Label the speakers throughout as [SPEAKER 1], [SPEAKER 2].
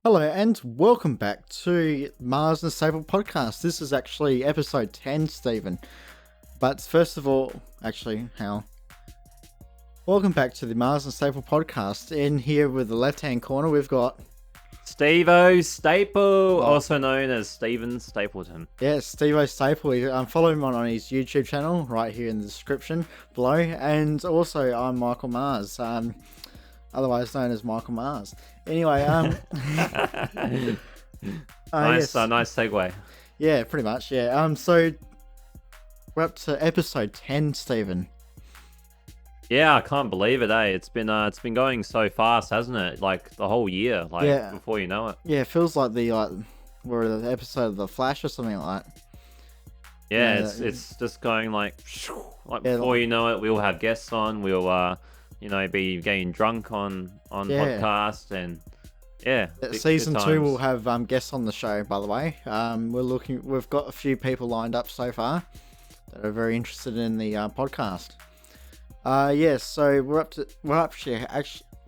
[SPEAKER 1] Hello and welcome back to Maas&Staple Podcast. This is actually episode 10, Stephen. But first of all, welcome back to the Maas&Staple Podcast. In here with the left-hand corner, we've got
[SPEAKER 2] Steve-O-Staple, also known as Steven Stapleton.
[SPEAKER 1] Yeah, Steve-O-Staple. Follow him on his YouTube channel right here in the description below. And also, I'm Michael Maas, otherwise known as Michael Maas. Anyway,
[SPEAKER 2] Nice segue.
[SPEAKER 1] Yeah, pretty much. Yeah. So we're up to episode 10, Stephen.
[SPEAKER 2] Yeah, I can't believe it. It's been going so fast, hasn't it? Like the whole year, before you know it.
[SPEAKER 1] Yeah, it feels like we're the episode of The Flash or something like that.
[SPEAKER 2] Yeah, it's just going before you know it, we'll have guests on. We'll be getting drunk on podcast and
[SPEAKER 1] Season 2 will have guests on the show. By the way, we've got a few people lined up so far that are very interested in the podcast. So we're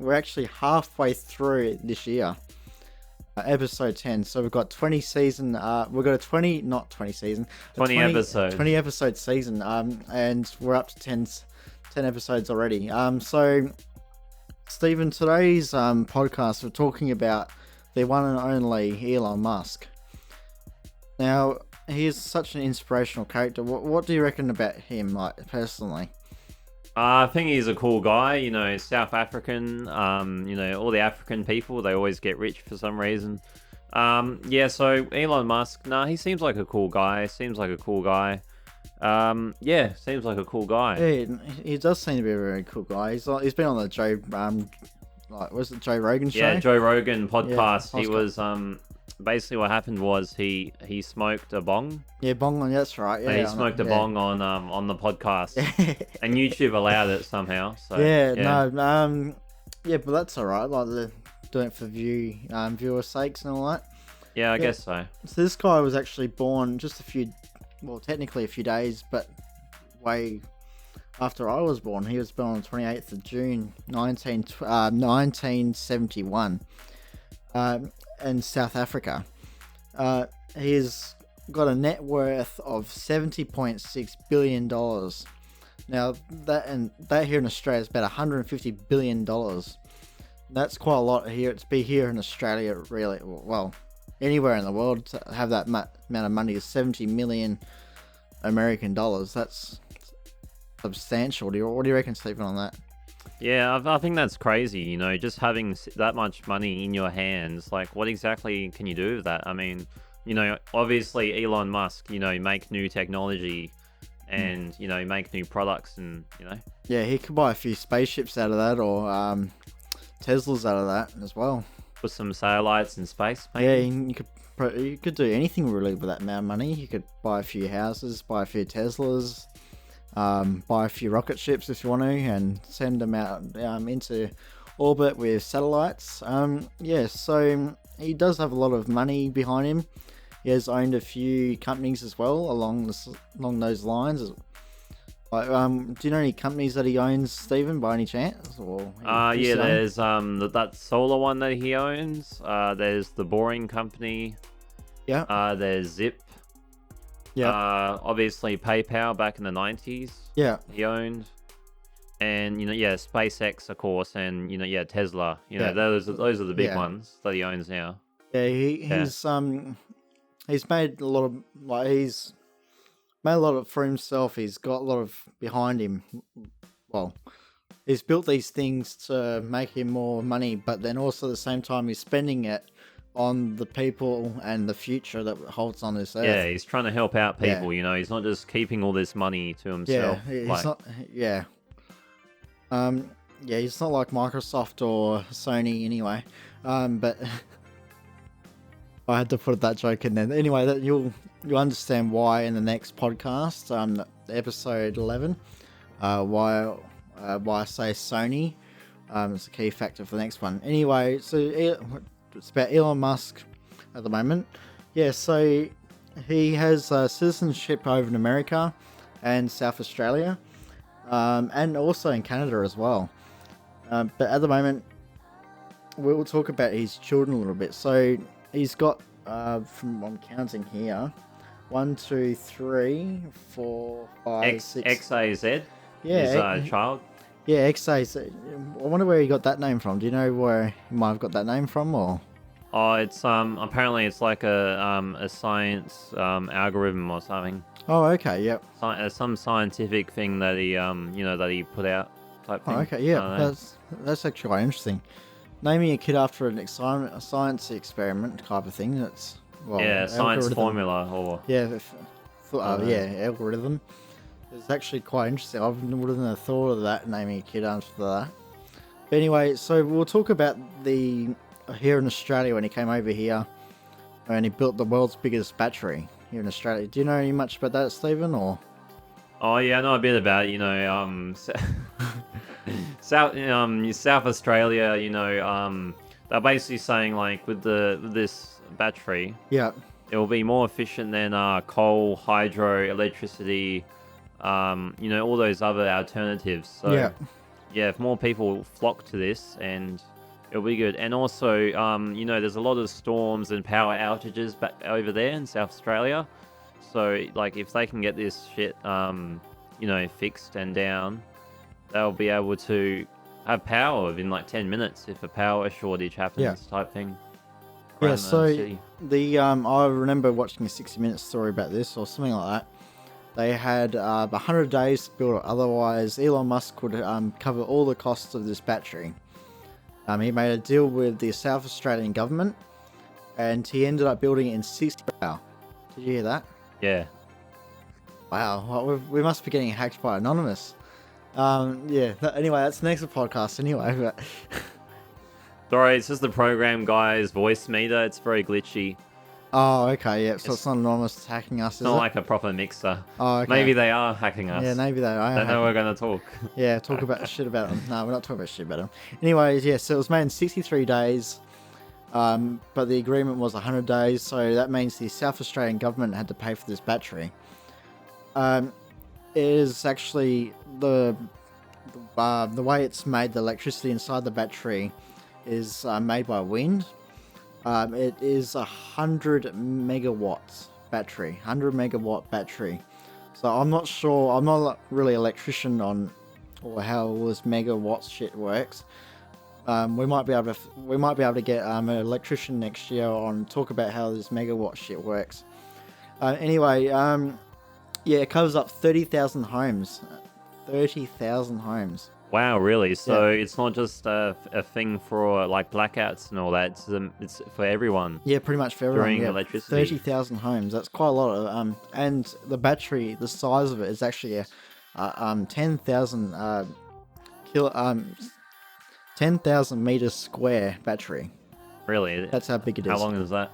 [SPEAKER 1] actually halfway through this year, episode 10. So we've got 20 season. We've got a 20 episode season. And we're up to 10 episodes already. So Stephen, today's podcast, we're talking about the one and only Elon Musk. Now, he is such an inspirational character. What do you reckon about him, personally?
[SPEAKER 2] I think he's a cool guy. South African. All the African people, they always get rich for some reason. So Elon Musk, he seems like a cool guy. Seems like a cool guy.
[SPEAKER 1] Yeah, he does seem to be a very cool guy. He's been on the Joe Rogan show?
[SPEAKER 2] Yeah, Joe Rogan podcast. Yeah, he was basically what happened was he smoked a bong.
[SPEAKER 1] Yeah, bong. That's right. Yeah,
[SPEAKER 2] he smoked a bong on the podcast, and YouTube allowed it somehow. So
[SPEAKER 1] but that's all right. Like they're doing it for viewer sakes and all that.
[SPEAKER 2] Yeah, I guess so.
[SPEAKER 1] So this guy was actually born just technically a few days, but way after I was born. He was born on the 28th of June, 1971, in South Africa. He's got a net worth of $70.6 billion. Now, that here in Australia is about $150 billion. That's quite a lot here. It's be here in Australia, really. Well, anywhere in the world to have that amount of money is 70 million American dollars. That's substantial. What do you reckon, Stephen, on that?
[SPEAKER 2] Yeah, I think that's crazy. Just having that much money in your hands. Like, what exactly can you do with that? I mean, obviously Elon Musk, make new technology and, make new products and,
[SPEAKER 1] Yeah, he could buy a few spaceships out of that or Teslas out of that as well.
[SPEAKER 2] Put some satellites in space, maybe.
[SPEAKER 1] Yeah, you could do anything really with that amount of money. You could buy a few houses, buy a few Teslas, buy a few rocket ships if you want to, and send them out into orbit with satellites. So he does have a lot of money behind him. He has owned a few companies as well along those lines. Do you know any companies that he owns, Stephen, by any chance?
[SPEAKER 2] There's that solar one that he owns. There's the Boring Company.
[SPEAKER 1] Yeah.
[SPEAKER 2] There's Zip.
[SPEAKER 1] Yeah.
[SPEAKER 2] Obviously PayPal back in the 90s.
[SPEAKER 1] Yeah.
[SPEAKER 2] He owned. And SpaceX, of course, and Tesla. Those are the big ones that he owns now.
[SPEAKER 1] Yeah, he's made a lot of for himself. He's got a lot of behind him. Well, he's built these things to make him more money, but then also at the same time he's spending it on the people and the future that holds on this earth.
[SPEAKER 2] Yeah, he's trying to help out people. He's not just keeping all this money to himself.
[SPEAKER 1] He's not. Yeah. He's not like Microsoft or Sony anyway. But I had to put that joke in there. Anyway, that you'll understand why in the next podcast, episode 11, why I say Sony. It's a key factor for the next one. Anyway, so it's about Elon Musk at the moment. Yeah, so he has citizenship over in America and South Australia, and also in Canada as well. But at the moment, we'll talk about his children a little bit. So he's got, from what I'm counting here, 1, 2, 3, 4, 5, 6.
[SPEAKER 2] XAZ
[SPEAKER 1] Yeah,
[SPEAKER 2] is a child.
[SPEAKER 1] Yeah, XA. I wonder where he got that name from. Do you know where he might have got that name from, or?
[SPEAKER 2] Oh, it's apparently it's like a science algorithm or something.
[SPEAKER 1] Oh, okay, yep.
[SPEAKER 2] Some scientific thing that he that he put out type thing.
[SPEAKER 1] Oh, okay, yeah.
[SPEAKER 2] I don't know.
[SPEAKER 1] That's actually quite interesting. Naming a kid after a science experiment type of thing. That's
[SPEAKER 2] Yeah, science
[SPEAKER 1] algorithm.
[SPEAKER 2] formula or
[SPEAKER 1] Yeah,
[SPEAKER 2] know.
[SPEAKER 1] yeah, algorithm. It's actually quite interesting. I wouldn't have thought of that, naming a kid after that. But anyway, so we'll talk about here in Australia when he came over here and he built the world's biggest battery here in Australia. Do you know any much about that, Stephen? Or
[SPEAKER 2] Oh yeah, I know a bit about South Australia. They're basically saying like with this battery,
[SPEAKER 1] yeah,
[SPEAKER 2] it will be more efficient than coal, hydro, electricity, all those other alternatives. So
[SPEAKER 1] yeah,
[SPEAKER 2] yeah, if more people flock to this, and it'll be good. And also, there's a lot of storms and power outages back over there in South Australia. So like, if they can get this shit, fixed and down, they'll be able to have power within like 10 minutes if a power shortage happens,
[SPEAKER 1] Yeah.
[SPEAKER 2] type thing.
[SPEAKER 1] yeah.
[SPEAKER 2] around the
[SPEAKER 1] So
[SPEAKER 2] city.
[SPEAKER 1] I remember watching a 60 Minutes story about this or something like that. They had 100 days to build it. Otherwise, Elon Musk would cover all the costs of this battery. He made a deal with the South Australian government, and he ended up building it in 60 hours. Did you hear that?
[SPEAKER 2] Yeah.
[SPEAKER 1] Wow, well, we must be getting hacked by Anonymous. Anyway, that's the next podcast anyway. But
[SPEAKER 2] Sorry, it's just the program guy's voice meter. It's very glitchy.
[SPEAKER 1] oh, okay, yeah. So it's not Anonymous hacking us,
[SPEAKER 2] It's
[SPEAKER 1] is
[SPEAKER 2] not
[SPEAKER 1] it?
[SPEAKER 2] like a proper mixer.
[SPEAKER 1] Oh, okay.
[SPEAKER 2] Maybe they are hacking us.
[SPEAKER 1] Yeah, maybe they are.
[SPEAKER 2] Don't know we're going to talk.
[SPEAKER 1] Yeah, talk about shit about them. No, we're not talking about shit about them. Anyways, yeah, so it was made in 63 days, but the agreement was 100 days, so that means the South Australian government had to pay for this battery. It is actually the way it's made, the electricity inside the battery is made by wind. It is 100 megawatts battery, 100 megawatt battery. So I'm not sure. I'm not really an electrician or how all this megawatts shit works. We might be able to get an electrician next year on talk about how this megawatt shit works. Anyway, it covers up 30,000 homes. 30,000 homes.
[SPEAKER 2] Wow, really? So it's not just a thing for like blackouts and all that. It's for everyone.
[SPEAKER 1] Yeah, pretty much for everyone.
[SPEAKER 2] During
[SPEAKER 1] Yeah,
[SPEAKER 2] electricity.
[SPEAKER 1] 30,000 homes. That's quite a lot of and the battery, the size of it is actually a 10,000 10,000 meters square battery.
[SPEAKER 2] Really?
[SPEAKER 1] That's how big it is.
[SPEAKER 2] How long is that?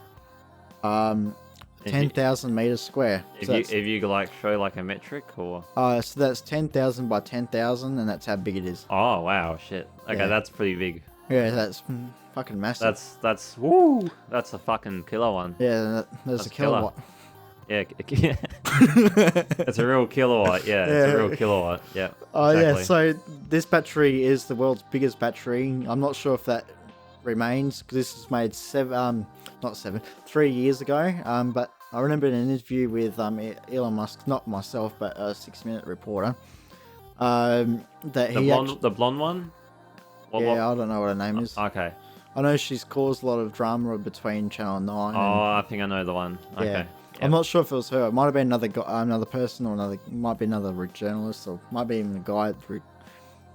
[SPEAKER 1] 10,000 meters square.
[SPEAKER 2] If you like show like a metric or?
[SPEAKER 1] So that's 10,000 by 10,000, and that's how big it is.
[SPEAKER 2] Oh wow, shit. Okay,
[SPEAKER 1] Yeah.
[SPEAKER 2] That's pretty big.
[SPEAKER 1] Yeah, that's fucking massive.
[SPEAKER 2] That's woo. That's a fucking killer one.
[SPEAKER 1] Yeah, there's
[SPEAKER 2] That's
[SPEAKER 1] a kilowatt.
[SPEAKER 2] Yeah, it's a real kilowatt. Yeah, it's a real kilowatt. Yeah.
[SPEAKER 1] Oh
[SPEAKER 2] exactly.
[SPEAKER 1] yeah, so this battery is the world's biggest battery. I'm not sure if that remains because this was made 3 years ago. But I remember in an interview with Elon Musk, not myself, but a 60 Minute reporter, that
[SPEAKER 2] the blonde one.
[SPEAKER 1] I don't know what her name is.
[SPEAKER 2] Okay.
[SPEAKER 1] I know she's caused a lot of drama between Channel 9.
[SPEAKER 2] I think I know the one. Okay.
[SPEAKER 1] Yeah.
[SPEAKER 2] Yep.
[SPEAKER 1] I'm not sure if it was her. It might have been another person, or might be another journalist, or might be even a guy.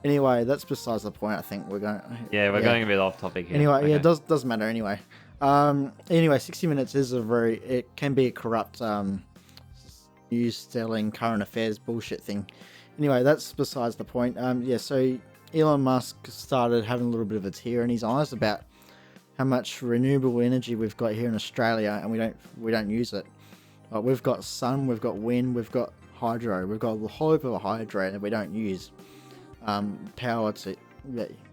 [SPEAKER 1] Anyway, that's besides the point. I think we're going.
[SPEAKER 2] Yeah, we're going a bit off topic here.
[SPEAKER 1] Anyway,
[SPEAKER 2] Okay.
[SPEAKER 1] yeah, it doesn't matter anyway. Anyway, 60 Minutes is it can be a corrupt news selling current affairs bullshit thing. Anyway, that's besides the point. So Elon Musk started having a little bit of a tear in his eyes about how much renewable energy we've got here in Australia, and we don't use it. We've got sun, we've got wind, we've got hydro, we've got a whole heap of hydro that we don't use power to,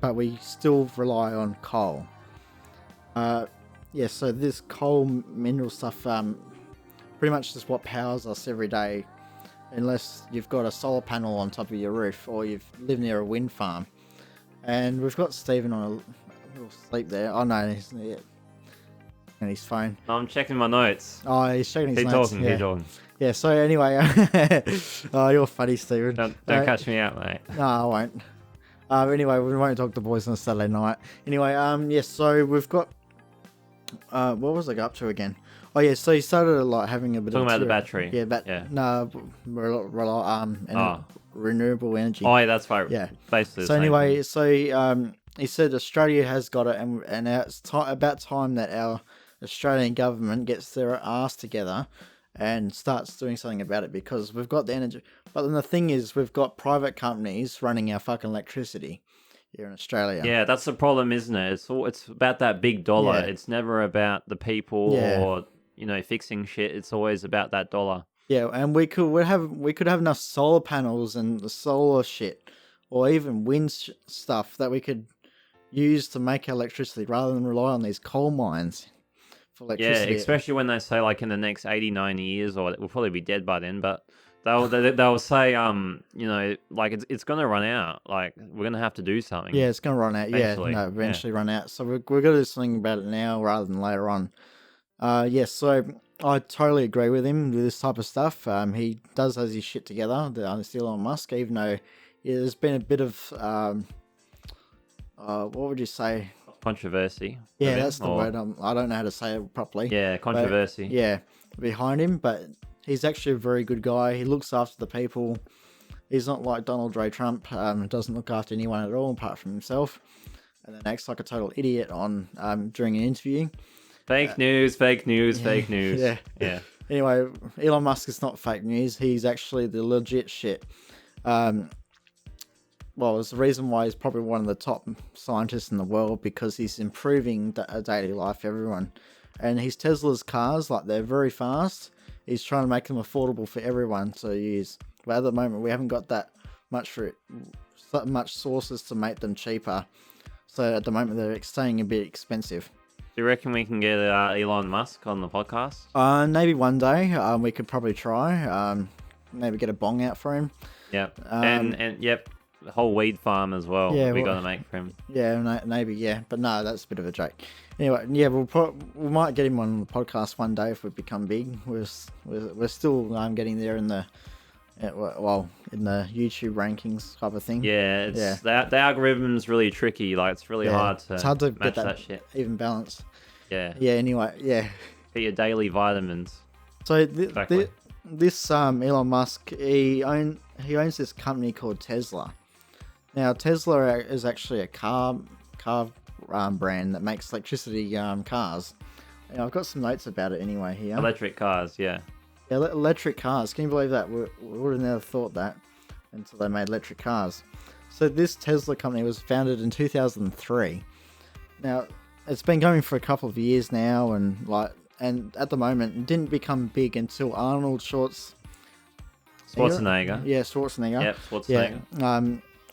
[SPEAKER 1] but we still rely on coal. So this coal mineral stuff pretty much just what powers us every day, unless you've got a solar panel on top of your roof or you live near a wind farm. And we've got Stephen on little sleep there. Oh no, he's and his phone.
[SPEAKER 2] I'm checking my notes.
[SPEAKER 1] Oh, he's checking his
[SPEAKER 2] Keep
[SPEAKER 1] notes.
[SPEAKER 2] talking,
[SPEAKER 1] Yeah.
[SPEAKER 2] keep talking.
[SPEAKER 1] Yeah. So anyway, oh, you're funny, Stephen.
[SPEAKER 2] Don't catch me out, mate.
[SPEAKER 1] No, I won't. Anyway, we won't talk to boys on a Saturday night. Anyway, yes. So we've got. What was I up to again? Oh yeah, so he started like having a bit
[SPEAKER 2] Talking
[SPEAKER 1] of
[SPEAKER 2] about the battery.
[SPEAKER 1] Yeah, no, renewable energy.
[SPEAKER 2] Oh, yeah, that's right.
[SPEAKER 1] Yeah.
[SPEAKER 2] Basically.
[SPEAKER 1] So anyway, he said Australia has got it, and it's about time that our Australian government gets their ass together and starts doing something about it, because we've got the energy. But then the thing is, we've got private companies running our fucking electricity here in Australia.
[SPEAKER 2] Yeah, that's the problem, isn't it? It's about that big dollar.
[SPEAKER 1] Yeah.
[SPEAKER 2] It's never about the people or fixing shit. It's always about that dollar.
[SPEAKER 1] Yeah, and we could have enough solar panels and the solar shit, or even wind stuff that we could use to make electricity rather than rely on these coal mines for electricity.
[SPEAKER 2] Yeah, especially when they say like in the next 80, 90 years, or we'll probably be dead by then, but they'll say like it's gonna run out. Like we're gonna have to do something.
[SPEAKER 1] Yeah, it's gonna run out.
[SPEAKER 2] Eventually.
[SPEAKER 1] Eventually run out. So we're gonna do something about it now rather than later on. So I totally agree with him with this type of stuff. He does has his shit together. The Elon Musk, even though there's been a bit of what would you say?
[SPEAKER 2] Controversy.
[SPEAKER 1] Yeah, that's the word. I don't know how to say it properly.
[SPEAKER 2] Yeah, controversy.
[SPEAKER 1] But, yeah, behind him, but he's actually a very good guy. He looks after the people. He's not like Donald J. Trump. Doesn't look after anyone at all apart from himself, and then acts like a total idiot on during an interview.
[SPEAKER 2] Fake news.
[SPEAKER 1] Yeah.
[SPEAKER 2] Yeah.
[SPEAKER 1] Anyway, Elon Musk is not fake news. He's actually the legit shit. Well, it's the reason why he's probably one of the top scientists in the world, because he's improving daily life for everyone. And his Tesla's cars, like, they're very fast. He's trying to make them affordable for everyone to use. But at the moment, we haven't got that much sources to make them cheaper. So at the moment, they're staying a bit expensive.
[SPEAKER 2] Do you reckon we can get Elon Musk on the podcast?
[SPEAKER 1] Maybe one day. We could probably try. Maybe get a bong out for him.
[SPEAKER 2] Yep. And yep, the whole weed farm as well.
[SPEAKER 1] Yeah,
[SPEAKER 2] we got to make for him.
[SPEAKER 1] Yeah, maybe. Yeah, but no, that's a bit of a joke. Anyway, yeah, we might get him on the podcast one day if we become big. We're still getting there in the in the YouTube rankings type of thing.
[SPEAKER 2] Yeah, the algorithm's really tricky. Like it's really hard to match
[SPEAKER 1] get
[SPEAKER 2] that shit.
[SPEAKER 1] Even balance.
[SPEAKER 2] Yeah.
[SPEAKER 1] Yeah. Anyway, yeah.
[SPEAKER 2] Get your daily vitamins.
[SPEAKER 1] So this Elon Musk, he owns this company called Tesla. Now Tesla is actually a car brand that makes electricity cars. I've got some notes about it anyway here.
[SPEAKER 2] Electric cars, yeah.
[SPEAKER 1] Electric cars. Can you believe that? We would have never thought that until they made electric cars. So this Tesla company was founded in 2003. Now it's been going for a couple of years now, and at the moment it didn't become big until Arnold
[SPEAKER 2] Schwarzenegger.
[SPEAKER 1] Yeah, Schwarzenegger.
[SPEAKER 2] Yep, Schwarzenegger.
[SPEAKER 1] Yeah.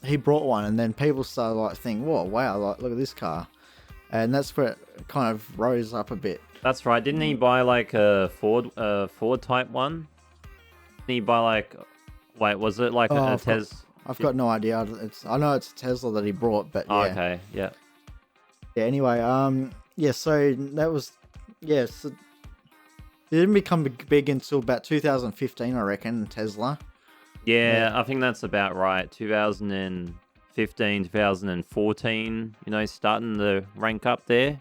[SPEAKER 1] He brought one, and then people started thinking, "Whoa, wow! Look at this car," and that's where it kind of rose up a bit.
[SPEAKER 2] That's right. Didn't he buy like a Ford type one? Didn't he buy was it like a Tesla?
[SPEAKER 1] I've got no idea. I know it's a Tesla that he brought, but yeah.
[SPEAKER 2] Oh, okay, yeah.
[SPEAKER 1] Yeah. Anyway, so that was, so it didn't become big until about 2015, I reckon. Tesla.
[SPEAKER 2] Yeah, I think that's about right. 2015, 2014. Starting to rank up there.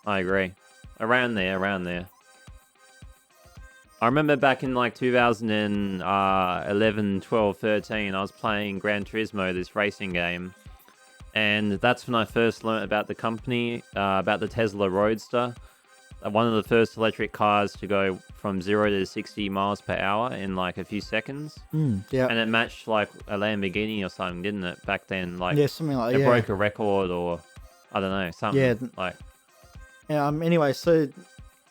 [SPEAKER 2] I agree. Around there. I remember back in 2011, 12, 13, I was playing Gran Turismo, this racing game. And that's when I first learned about the company, about the Tesla Roadster. One of the first electric cars to go from 0 to 60 miles per hour in a few seconds.
[SPEAKER 1] Yeah.
[SPEAKER 2] And it matched a Lamborghini or something, didn't it? Back then,
[SPEAKER 1] something like that.
[SPEAKER 2] It broke a record, or I don't know, something.
[SPEAKER 1] Yeah. Anyway, so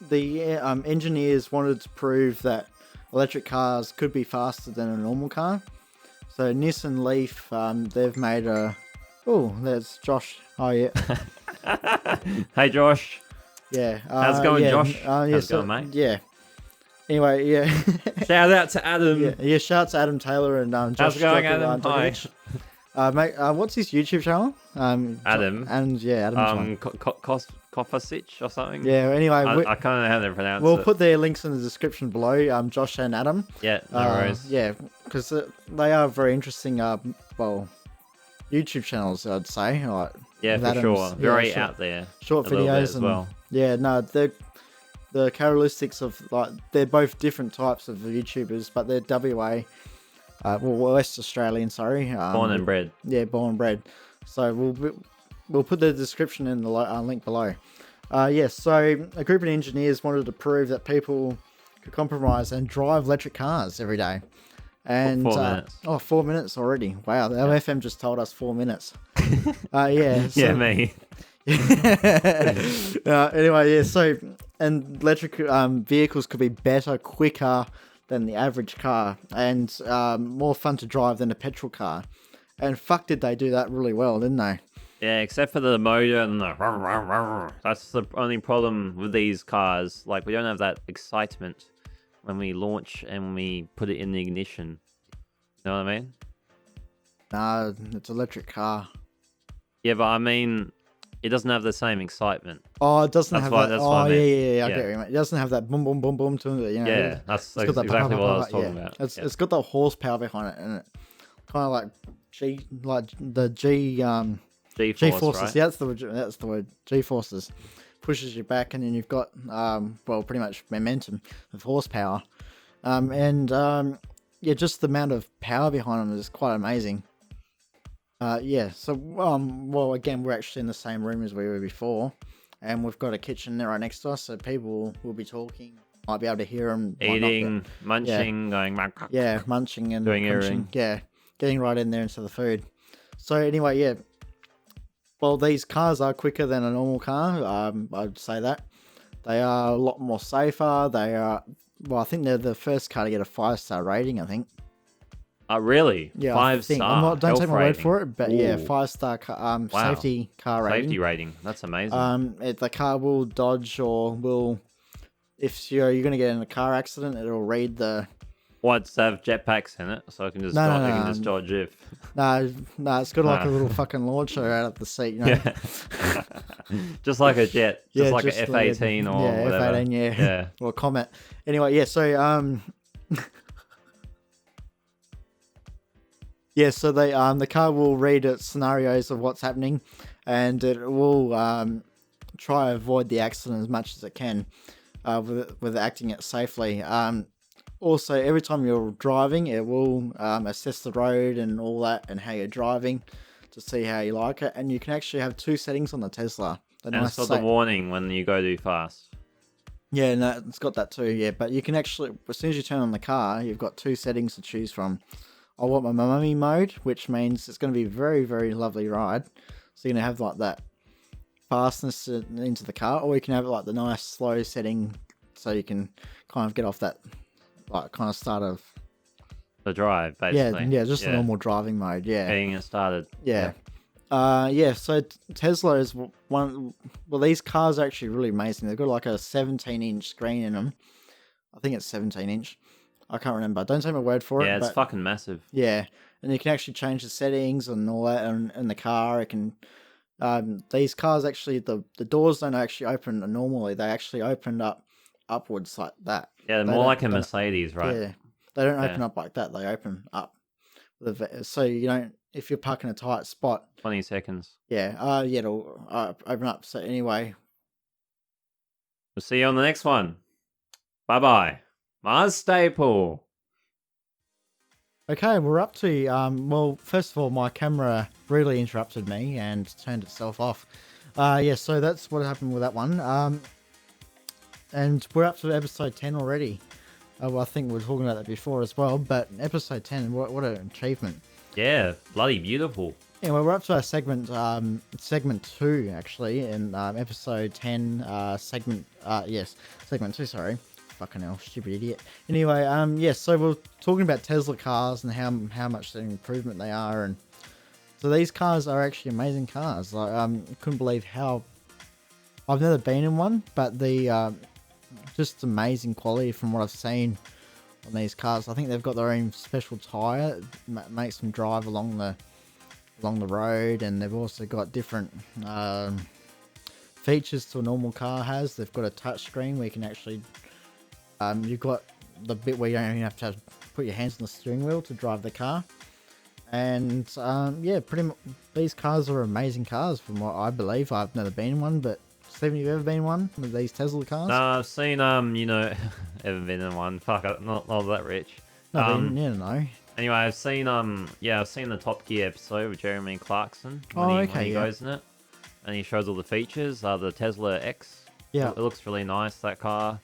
[SPEAKER 1] the engineers wanted to prove that electric cars could be faster than a normal car. So Nissan Leaf, they've made a. Oh, there's Josh. Oh yeah.
[SPEAKER 2] Hey Josh.
[SPEAKER 1] Yeah.
[SPEAKER 2] How's it going, Josh? How's it going, mate?
[SPEAKER 1] Yeah. Anyway, yeah.
[SPEAKER 2] Shout out to Adam.
[SPEAKER 1] Yeah, shout out to Adam Taylor and Josh.
[SPEAKER 2] How's it going, Adam? Hi.
[SPEAKER 1] Mate, what's his YouTube channel?
[SPEAKER 2] Adam.
[SPEAKER 1] And yeah, Adam's one.
[SPEAKER 2] Kofasich or something.
[SPEAKER 1] Yeah. Anyway,
[SPEAKER 2] I can't know how to pronounce
[SPEAKER 1] we'll
[SPEAKER 2] it.
[SPEAKER 1] put their links in the description below. Josh and Adam.
[SPEAKER 2] Yeah, no worries.
[SPEAKER 1] Yeah, because they are very interesting. Well, YouTube channels, I'd say. Like,
[SPEAKER 2] Yeah,
[SPEAKER 1] with
[SPEAKER 2] for
[SPEAKER 1] Adam's-
[SPEAKER 2] sure. Very
[SPEAKER 1] short-
[SPEAKER 2] out there.
[SPEAKER 1] Short
[SPEAKER 2] a little bit
[SPEAKER 1] videos
[SPEAKER 2] as
[SPEAKER 1] and
[SPEAKER 2] well.
[SPEAKER 1] yeah, no, the characteristics of like they're both different types of YouTubers, but they're WA, West Australian. Sorry,
[SPEAKER 2] Born and bred.
[SPEAKER 1] Yeah, born and bred. So we'll put the description in the link below. Yes, so a group of engineers wanted to prove that people could compromise and drive electric cars every day. And
[SPEAKER 2] 4 minutes.
[SPEAKER 1] 4 minutes already. Wow, the FM just told us 4 minutes. Yeah. So,
[SPEAKER 2] Yeah, me.
[SPEAKER 1] Anyway, yeah. So, and electric vehicles could be better, quicker than the average car, and more fun to drive than a petrol car. And fuck, did they do that really well, didn't they?
[SPEAKER 2] Yeah, except for the motor and the... That's the only problem with these cars. Like, we don't have that excitement when we launch and we put it in the ignition. You know what I mean?
[SPEAKER 1] Nah, it's an electric car.
[SPEAKER 2] Yeah, but I mean, it doesn't have the same excitement.
[SPEAKER 1] Oh, it doesn't
[SPEAKER 2] That's
[SPEAKER 1] have
[SPEAKER 2] what-
[SPEAKER 1] that.
[SPEAKER 2] that's
[SPEAKER 1] Oh,
[SPEAKER 2] what I meant.
[SPEAKER 1] yeah, I
[SPEAKER 2] Yeah.
[SPEAKER 1] get you, mate. It doesn't have that boom, boom, boom, boom to it. You know,
[SPEAKER 2] Yeah, that's
[SPEAKER 1] it's got that
[SPEAKER 2] exactly what I was talking
[SPEAKER 1] yeah.
[SPEAKER 2] about.
[SPEAKER 1] It's got the horsepower behind it, and it kind of like the G
[SPEAKER 2] G-force,
[SPEAKER 1] forces.
[SPEAKER 2] right?
[SPEAKER 1] Yeah, that's the word. G forces pushes you back, and then you've got pretty much momentum of horsepower, yeah, just the amount of power behind them is quite amazing. Yeah, so again, we're actually in the same room as we were before, and we've got a kitchen there right next to us, so people will be talking, might be able to hear them
[SPEAKER 2] Eating, munching, going...
[SPEAKER 1] yeah, munching and
[SPEAKER 2] Doing
[SPEAKER 1] crunching.
[SPEAKER 2] everything.
[SPEAKER 1] Yeah, getting right in there into the food. So anyway, yeah. Well, these cars are quicker than a normal car. I'd say that. They are a lot more safer. They are... Well, I think they're the first car to get a 5-star rating, I think.
[SPEAKER 2] Really?
[SPEAKER 1] Yeah,
[SPEAKER 2] 5-star.
[SPEAKER 1] don't take my word
[SPEAKER 2] rating.
[SPEAKER 1] for it, but yeah,
[SPEAKER 2] Ooh.
[SPEAKER 1] 5-star
[SPEAKER 2] Wow.
[SPEAKER 1] safety car rating.
[SPEAKER 2] Safety rating. That's amazing.
[SPEAKER 1] The car will dodge or will... If you're going to get in a car accident, it'll read the...
[SPEAKER 2] What, does it have jetpacks in it? So I can just,
[SPEAKER 1] No,
[SPEAKER 2] dodge,
[SPEAKER 1] no,
[SPEAKER 2] I can
[SPEAKER 1] no.
[SPEAKER 2] just dodge if...
[SPEAKER 1] No, it's got like
[SPEAKER 2] Ah.
[SPEAKER 1] a little fucking launcher out of the seat, you know?
[SPEAKER 2] Yeah. Just like a jet. Just like
[SPEAKER 1] just
[SPEAKER 2] an F-18 or
[SPEAKER 1] yeah,
[SPEAKER 2] whatever.
[SPEAKER 1] F-18, yeah.
[SPEAKER 2] Yeah.
[SPEAKER 1] Or a Comet. Anyway, yeah, so yeah, so the car will read its scenarios of what's happening, and it will try to avoid the accident as much as it can, with acting it safely. Also, every time you're driving, it will assess the road and all that, and how you're driving, to see how you like it. And you can actually have 2 settings on the Tesla.
[SPEAKER 2] And it's got the warning when you go too fast.
[SPEAKER 1] Yeah, no, it's got that too, yeah. But you can actually, as soon as you turn on the car, you've got 2 settings to choose from. I want my mummy mode, which means it's going to be a very, very lovely ride. So you're going to have like that fastness into the car, or you can have like the nice slow setting, so you can kind of get off that like kind of start of...
[SPEAKER 2] The drive, basically.
[SPEAKER 1] Yeah, just the normal driving mode, yeah.
[SPEAKER 2] Getting it started.
[SPEAKER 1] Yeah. So Tesla is one... Well, these cars are actually really amazing. They've got like a 17-inch screen in them. I think it's 17-inch. I can't remember. Don't take my word for it.
[SPEAKER 2] Yeah, it's
[SPEAKER 1] but,
[SPEAKER 2] fucking massive.
[SPEAKER 1] yeah, and you can actually change the settings and all that in the car. It can... these cars actually... The doors don't actually open normally. They actually open up upwards like that.
[SPEAKER 2] Yeah,
[SPEAKER 1] They
[SPEAKER 2] more
[SPEAKER 1] don't-
[SPEAKER 2] like a
[SPEAKER 1] they don't-
[SPEAKER 2] Mercedes, right?
[SPEAKER 1] Yeah. They don't open up like that. They open up. So you don't... If you're parking a tight spot...
[SPEAKER 2] 20 seconds.
[SPEAKER 1] Yeah, it'll open up. So anyway...
[SPEAKER 2] We'll see you on the next one. Bye-bye. Maas&Staple.
[SPEAKER 1] Okay, we're up to... well, first of all, my camera really interrupted me and turned itself off. Yeah, so that's what happened with that one. And we're up to episode 10 already. Well, I think we were talking about that before as well, but episode 10, what an achievement.
[SPEAKER 2] Yeah, bloody beautiful.
[SPEAKER 1] Anyway, we're up to our segment 2, actually, in episode 10, segment 2, sorry. Fucking hell, stupid idiot. Anyway, yes, so we're talking about Tesla cars and how much the improvement they are, and so these cars are actually amazing cars. Like, couldn't believe how... I've never been in one, but the just amazing quality from what I've seen on these cars. I think they've got their own special tyre that makes them drive along the along the road, and they've also got different features to a normal car has. They've got a touch screen where you can actually you've got the bit where you don't even have to put your hands on the steering wheel to drive the car. And yeah, pretty much these cars are amazing cars from what I believe. I've never been in one, but Stephen, you ever been in one of these Tesla cars?
[SPEAKER 2] No, I've seen ever been in one. Fuck, I'm not that rich.
[SPEAKER 1] No.
[SPEAKER 2] Anyway, I've seen I've seen the Top Gear episode with Jeremy Clarkson when he goes in it, and he shows all the features. The Tesla X.
[SPEAKER 1] Yeah,
[SPEAKER 2] it looks really nice. That car,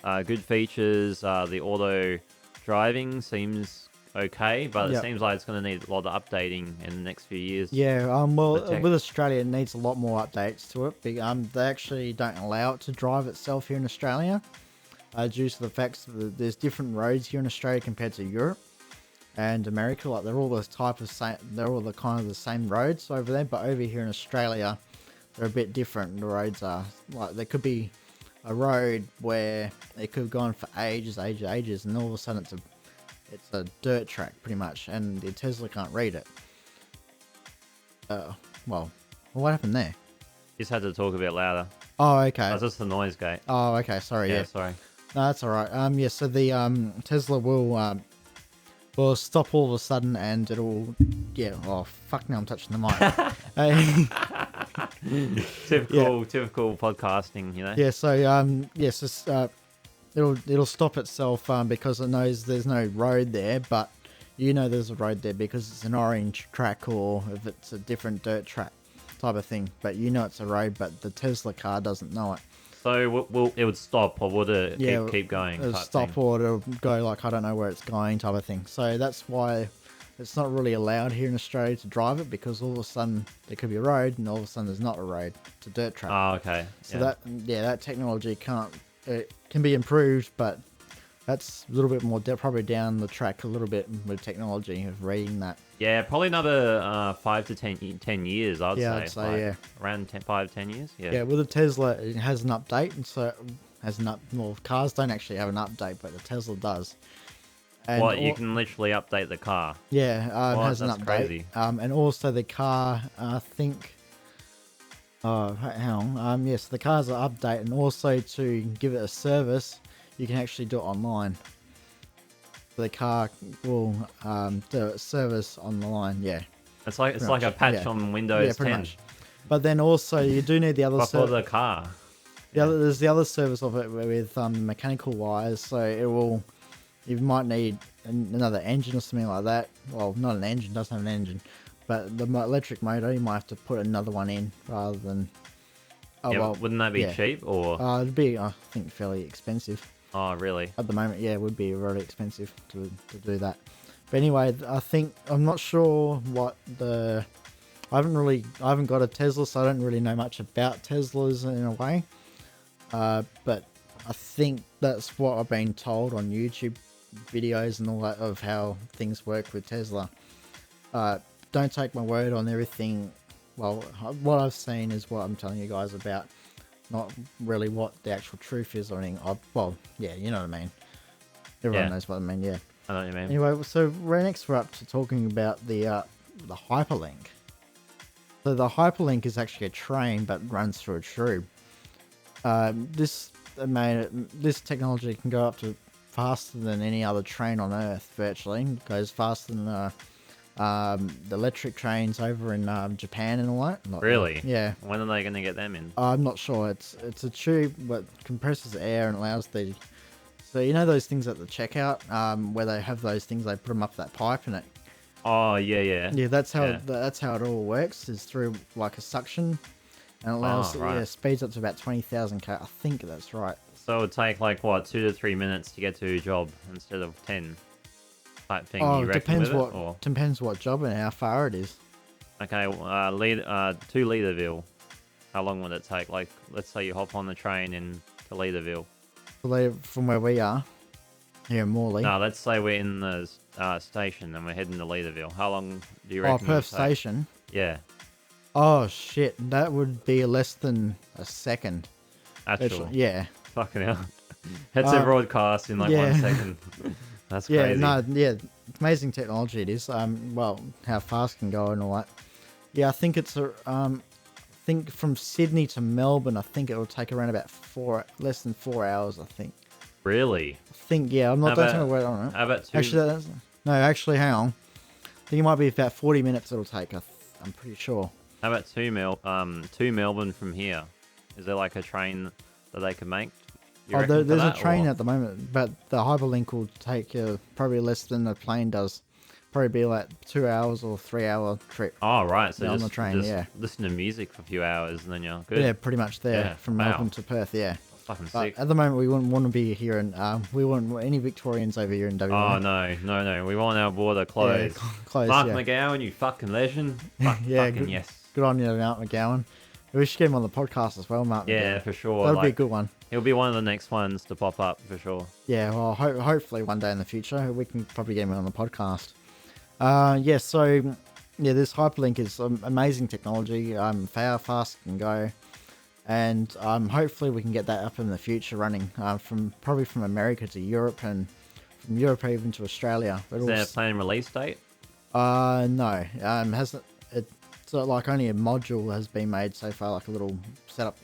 [SPEAKER 2] good features. The auto driving seems okay, but it seems like it's going to need a lot of updating in the next few years.
[SPEAKER 1] Yeah, well, with Australia, it needs a lot more updates to it. They actually don't allow it to drive itself here in Australia, due to the fact that there's different roads here in Australia compared to Europe and America. Like they're all they're all the kind of the same roads over there, but over here in Australia, they're a bit different. The roads are like there could be a road where it could have gone for ages, and all of a sudden it's a dirt track pretty much, and the Tesla can't read it. Well, what happened there?
[SPEAKER 2] You just had to talk a bit louder.
[SPEAKER 1] Oh, okay.
[SPEAKER 2] That's just the noise gate.
[SPEAKER 1] Oh, okay. Sorry. Yeah.
[SPEAKER 2] Sorry.
[SPEAKER 1] No, that's all right. Yeah. So the Tesla will stop all of a sudden, and it'll Oh, fuck! Now I'm touching the mic.
[SPEAKER 2] Typical podcasting, you know.
[SPEAKER 1] Yeah. So it'll stop itself because it knows there's no road there, but there's a road there because it's an orange track, or if it's a different dirt track type of thing. But it's a road, but the Tesla car doesn't know it.
[SPEAKER 2] So it would stop, or would it keep going?
[SPEAKER 1] It'll stop, or it'll go like I don't know where it's going type of thing. So that's why it's not really allowed here in Australia to drive it, because all of a sudden there could be a road, and all of a sudden there's not a road. It's a dirt track.
[SPEAKER 2] Oh, okay.
[SPEAKER 1] So that technology can be improved, but that's a little bit more probably down the track a little bit with technology of reading that.
[SPEAKER 2] Yeah, probably another 5 to 10 years, I'd say.
[SPEAKER 1] I'd say,
[SPEAKER 2] around 5-10 years.
[SPEAKER 1] Yeah, with the Tesla, it has an update, and so cars don't actually have an update, but the Tesla does. And
[SPEAKER 2] you can literally update the car?
[SPEAKER 1] Yeah, it has an update.
[SPEAKER 2] Crazy.
[SPEAKER 1] And also the car, I think. Oh, hang on. Yes, the car's an update, and also to give it a service, you can actually do it online. The car will do a service on the line. Yeah,
[SPEAKER 2] it's like a patch on Windows 10.
[SPEAKER 1] Much. But then also you do need the other
[SPEAKER 2] for the car.
[SPEAKER 1] There's the other service of it with mechanical wires. So you might need another engine or something like that. Well, not an engine, doesn't have an engine, but the electric motor, you might have to put another one in rather than.
[SPEAKER 2] Wouldn't that be cheap or?
[SPEAKER 1] It'd be, I think, fairly expensive.
[SPEAKER 2] Oh, really?
[SPEAKER 1] At the moment, yeah, it would be really expensive to do that. But anyway, I'm not sure what I haven't got a Tesla, so I don't really know much about Teslas in a way. But I think that's what I've been told on YouTube videos and all that of how things work with Tesla. Don't take my word on everything. Well, what I've seen is what I'm telling you guys about. Not really what the actual truth is or anything. You know what I mean. Everyone knows what I mean, yeah.
[SPEAKER 2] I know what you mean.
[SPEAKER 1] Anyway, so we're up to talking about the hyperlink. So the hyperlink is actually a train, but runs through a tube. This technology can go up to faster than any other train on Earth, virtually. It goes faster than the electric trains over in Japan and all that.
[SPEAKER 2] Really?
[SPEAKER 1] Yeah.
[SPEAKER 2] When are they going to get them in?
[SPEAKER 1] I'm not sure. It's a tube that compresses air and allows so you know those things at the checkout where they have those things, they put them up that pipe and it.
[SPEAKER 2] Oh yeah.
[SPEAKER 1] Yeah, that's how it all works, is through like a suction, and allows speeds up to about 20,000 k. I think that's right.
[SPEAKER 2] So it would take like what 2 to 3 minutes to get to a job instead of 10. Type thing.
[SPEAKER 1] It depends what job and how far it is.
[SPEAKER 2] Okay, to Leaderville. How long would it take? Like, let's say you hop on the train to Leaderville.
[SPEAKER 1] From where we are, here in Morley.
[SPEAKER 2] No, let's say we're in the station and we're heading to Leaderville. How long do you reckon?
[SPEAKER 1] Perth station?
[SPEAKER 2] Yeah.
[SPEAKER 1] Oh shit, that would be less than a second.
[SPEAKER 2] Actually?
[SPEAKER 1] Yeah.
[SPEAKER 2] Fucking hell. That's a broadcast in 1 second. That's crazy.
[SPEAKER 1] It's amazing technology it is. How fast it can go and all that. Yeah, I think it's I think from Sydney to Melbourne, I think it will take around about less than 4 hours. I think.
[SPEAKER 2] Really?
[SPEAKER 1] I think yeah. I'm not. Don't tell me wait on it.
[SPEAKER 2] How about
[SPEAKER 1] Actually, that's, no. Actually, hang on. I think it might be about 40 minutes. It'll take. I'm pretty sure.
[SPEAKER 2] How about to Melbourne from here? Is there like a train that they can make? You reckon for
[SPEAKER 1] There's a
[SPEAKER 2] that,
[SPEAKER 1] train
[SPEAKER 2] or-
[SPEAKER 1] at the moment, but the hyperlink will take probably less than the plane does. Probably be like 2 hours or 3 hour trip.
[SPEAKER 2] Oh, right. So
[SPEAKER 1] on
[SPEAKER 2] just,
[SPEAKER 1] the train,
[SPEAKER 2] just
[SPEAKER 1] yeah.
[SPEAKER 2] listen to music for a few hours and then you're good.
[SPEAKER 1] Yeah, pretty much there
[SPEAKER 2] Yeah,
[SPEAKER 1] from
[SPEAKER 2] wow.
[SPEAKER 1] Melbourne to Perth. Yeah.
[SPEAKER 2] That's fucking
[SPEAKER 1] But
[SPEAKER 2] sick.
[SPEAKER 1] at the moment, we wouldn't want to be here, and we wouldn't want any Victorians over here in WA.
[SPEAKER 2] Oh, no. We want our border closed.
[SPEAKER 1] Close.
[SPEAKER 2] Mark
[SPEAKER 1] yeah.
[SPEAKER 2] McGowan, you fucking legend.
[SPEAKER 1] Yeah,
[SPEAKER 2] Fucking
[SPEAKER 1] good.
[SPEAKER 2] yes.
[SPEAKER 1] Good on you, Mark McGowan. We should get him on the podcast as well, Mark.
[SPEAKER 2] Yeah,
[SPEAKER 1] McGowan.
[SPEAKER 2] for sure.
[SPEAKER 1] That'll be a good one.
[SPEAKER 2] He'll be one of the next ones to pop up for sure.
[SPEAKER 1] Yeah, well, hopefully one day in the future we can probably get him on the podcast. Yeah, so yeah, this hyperlink is amazing technology. How fast it can go, and hopefully we can get that up in the future running from America to Europe, and from Europe even to Australia.
[SPEAKER 2] Is there a planned release date?
[SPEAKER 1] No, hasn't it? So like only a module has been made so far, like a little setup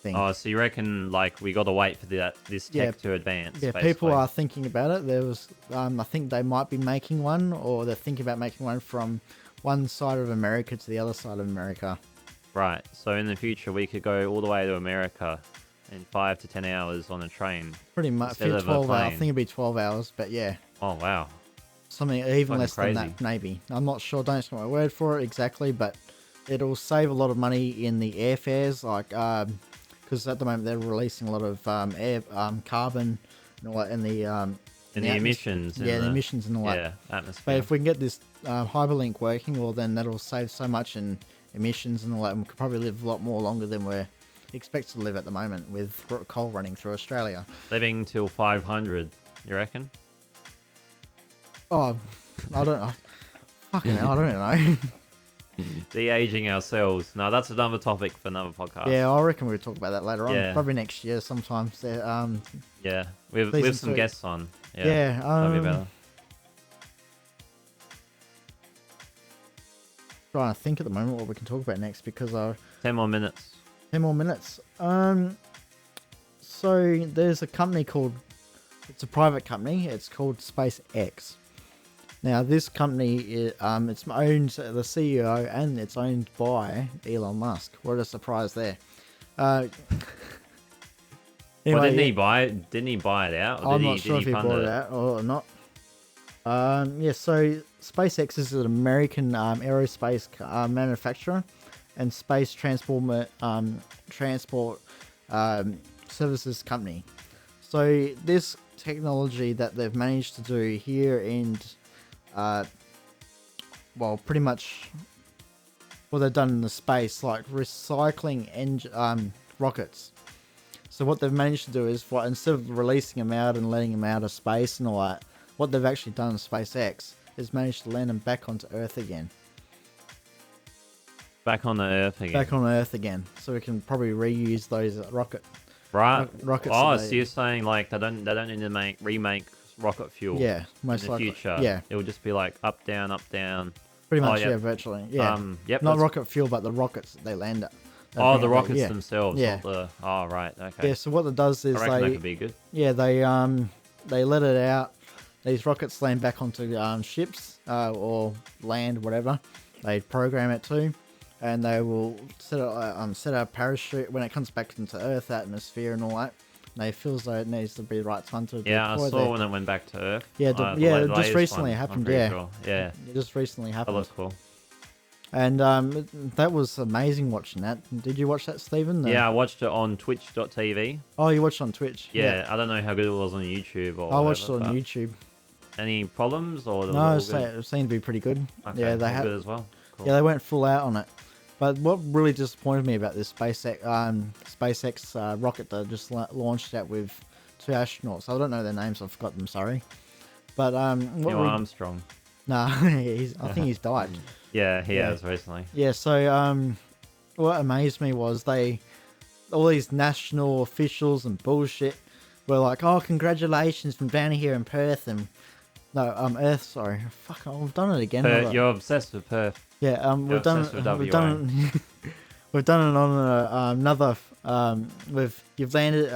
[SPEAKER 1] thing.
[SPEAKER 2] Oh, so you reckon like we got to wait for this tech to advance?
[SPEAKER 1] Yeah,
[SPEAKER 2] basically.
[SPEAKER 1] people are thinking about it. There was, I think they might be making one, or they're thinking about making one from one side of America to the other side of America.
[SPEAKER 2] Right. So in the future, we could go all the way to America in 5 to 10 hours on a train.
[SPEAKER 1] Pretty much,
[SPEAKER 2] Instead of a
[SPEAKER 1] 12 hours. I
[SPEAKER 2] plane.
[SPEAKER 1] think it'd be 12 hours, but yeah,
[SPEAKER 2] Oh wow.
[SPEAKER 1] something even
[SPEAKER 2] Fucking
[SPEAKER 1] less than
[SPEAKER 2] crazy.
[SPEAKER 1] that, maybe. I'm not sure. Don't take my word for it exactly, but it'll save a lot of money in the airfares, like because at the moment they're releasing a lot of carbon and all that, and the
[SPEAKER 2] And the emissions.
[SPEAKER 1] yeah, the emissions and all that.
[SPEAKER 2] Yeah, atmosphere.
[SPEAKER 1] But if we can get this hyperlink working, well, then that'll save so much in emissions and all that, and we could probably live a lot more longer than we're expected to live at the moment with coal running through Australia.
[SPEAKER 2] Living till 500, you reckon?
[SPEAKER 1] Oh, I don't know. Fucking hell, I don't know.
[SPEAKER 2] De-aging ourselves. No, that's another topic for another podcast.
[SPEAKER 1] Yeah, I reckon we'll talk about that later on.
[SPEAKER 2] Yeah.
[SPEAKER 1] Probably next year sometime.
[SPEAKER 2] Yeah, with
[SPEAKER 1] Season
[SPEAKER 2] some
[SPEAKER 1] 2.
[SPEAKER 2] guests on. Yeah,
[SPEAKER 1] Yeah,
[SPEAKER 2] that'd be better.
[SPEAKER 1] Trying to think at the moment what we can talk about next because
[SPEAKER 2] 10 more minutes.
[SPEAKER 1] 10 more minutes. So there's a company called, it's a private company. It's called SpaceX. Now this company, it's owned, the CEO, and it's owned by Elon Musk. What a surprise there.
[SPEAKER 2] Well,
[SPEAKER 1] Anyway,
[SPEAKER 2] didn't he buy it? Didn't he buy it out? Or
[SPEAKER 1] I'm
[SPEAKER 2] did
[SPEAKER 1] not sure if he
[SPEAKER 2] fund
[SPEAKER 1] bought it out or not. Yeah, so SpaceX is an American aerospace manufacturer and space transport services company. So this technology that they've managed to do here in, well, pretty much what they've done in the space, like recycling rockets. So what they've managed to do is, instead of releasing them out and letting them out of space and all that, what they've actually done in SpaceX is managed to land them back onto Earth again.
[SPEAKER 2] Back on the Earth again.
[SPEAKER 1] Back on Earth again. So we can probably reuse those rockets.
[SPEAKER 2] Rockets.
[SPEAKER 1] that
[SPEAKER 2] Oh,
[SPEAKER 1] they-
[SPEAKER 2] so you're saying like they don't need to remake rocket fuel.
[SPEAKER 1] Yeah, most
[SPEAKER 2] in the
[SPEAKER 1] likely.
[SPEAKER 2] future.
[SPEAKER 1] Yeah,
[SPEAKER 2] It will just be like up, down, up, down.
[SPEAKER 1] pretty much.
[SPEAKER 2] yeah.
[SPEAKER 1] Yeah, virtually. Yeah.
[SPEAKER 2] Yep.
[SPEAKER 1] Not
[SPEAKER 2] that's-
[SPEAKER 1] rocket fuel, but the rockets that they land at.
[SPEAKER 2] Oh, the rockets
[SPEAKER 1] yeah.
[SPEAKER 2] themselves.
[SPEAKER 1] Yeah.
[SPEAKER 2] Not the. Oh, right. Okay.
[SPEAKER 1] Yeah. So what it does is
[SPEAKER 2] I reckon that could be good.
[SPEAKER 1] they let it out. These rockets land back onto ships or land, whatever they program it to, and they will set a parachute when it comes back into Earth atmosphere and all that. And they feel as though it needs to be the right time to
[SPEAKER 2] Yeah, I
[SPEAKER 1] deploy
[SPEAKER 2] saw
[SPEAKER 1] there.
[SPEAKER 2] when it went back to Earth.
[SPEAKER 1] Yeah,
[SPEAKER 2] The
[SPEAKER 1] it just
[SPEAKER 2] latest
[SPEAKER 1] recently
[SPEAKER 2] one, I'm
[SPEAKER 1] happened.
[SPEAKER 2] pretty
[SPEAKER 1] Yeah,
[SPEAKER 2] sure. Yeah.
[SPEAKER 1] it just recently
[SPEAKER 2] That
[SPEAKER 1] happened.
[SPEAKER 2] looks cool.
[SPEAKER 1] And that was amazing watching that. Did you watch that, Stephen?
[SPEAKER 2] Yeah, I watched it on twitch.tv.
[SPEAKER 1] Oh, you watched it on Twitch?
[SPEAKER 2] Yeah, I don't know how good it was on YouTube or
[SPEAKER 1] I watched it
[SPEAKER 2] whatever,
[SPEAKER 1] on
[SPEAKER 2] but
[SPEAKER 1] YouTube.
[SPEAKER 2] Any problems or was it
[SPEAKER 1] No,
[SPEAKER 2] all
[SPEAKER 1] it
[SPEAKER 2] good?
[SPEAKER 1] seemed to be pretty good.
[SPEAKER 2] Okay,
[SPEAKER 1] Yeah, they
[SPEAKER 2] all
[SPEAKER 1] had.
[SPEAKER 2] good as well. Cool.
[SPEAKER 1] Yeah, they went full out on it. But what really disappointed me about this SpaceX rocket that just launched out with 2 astronauts. I don't know their names. I forgot them. Sorry. But
[SPEAKER 2] Neil Armstrong.
[SPEAKER 1] Nah, I think he's died.
[SPEAKER 2] Yeah, he
[SPEAKER 1] Yeah.
[SPEAKER 2] has recently.
[SPEAKER 1] Yeah. So what amazed me was all these national officials and bullshit were like, "Oh, congratulations from down here in Perth and no, Earth. Sorry, fuck, I've done it again.
[SPEAKER 2] You're obsessed with Perth.
[SPEAKER 1] Yeah,
[SPEAKER 2] You're obsessed with
[SPEAKER 1] we've
[SPEAKER 2] WA.
[SPEAKER 1] done we've done it on another. You've landed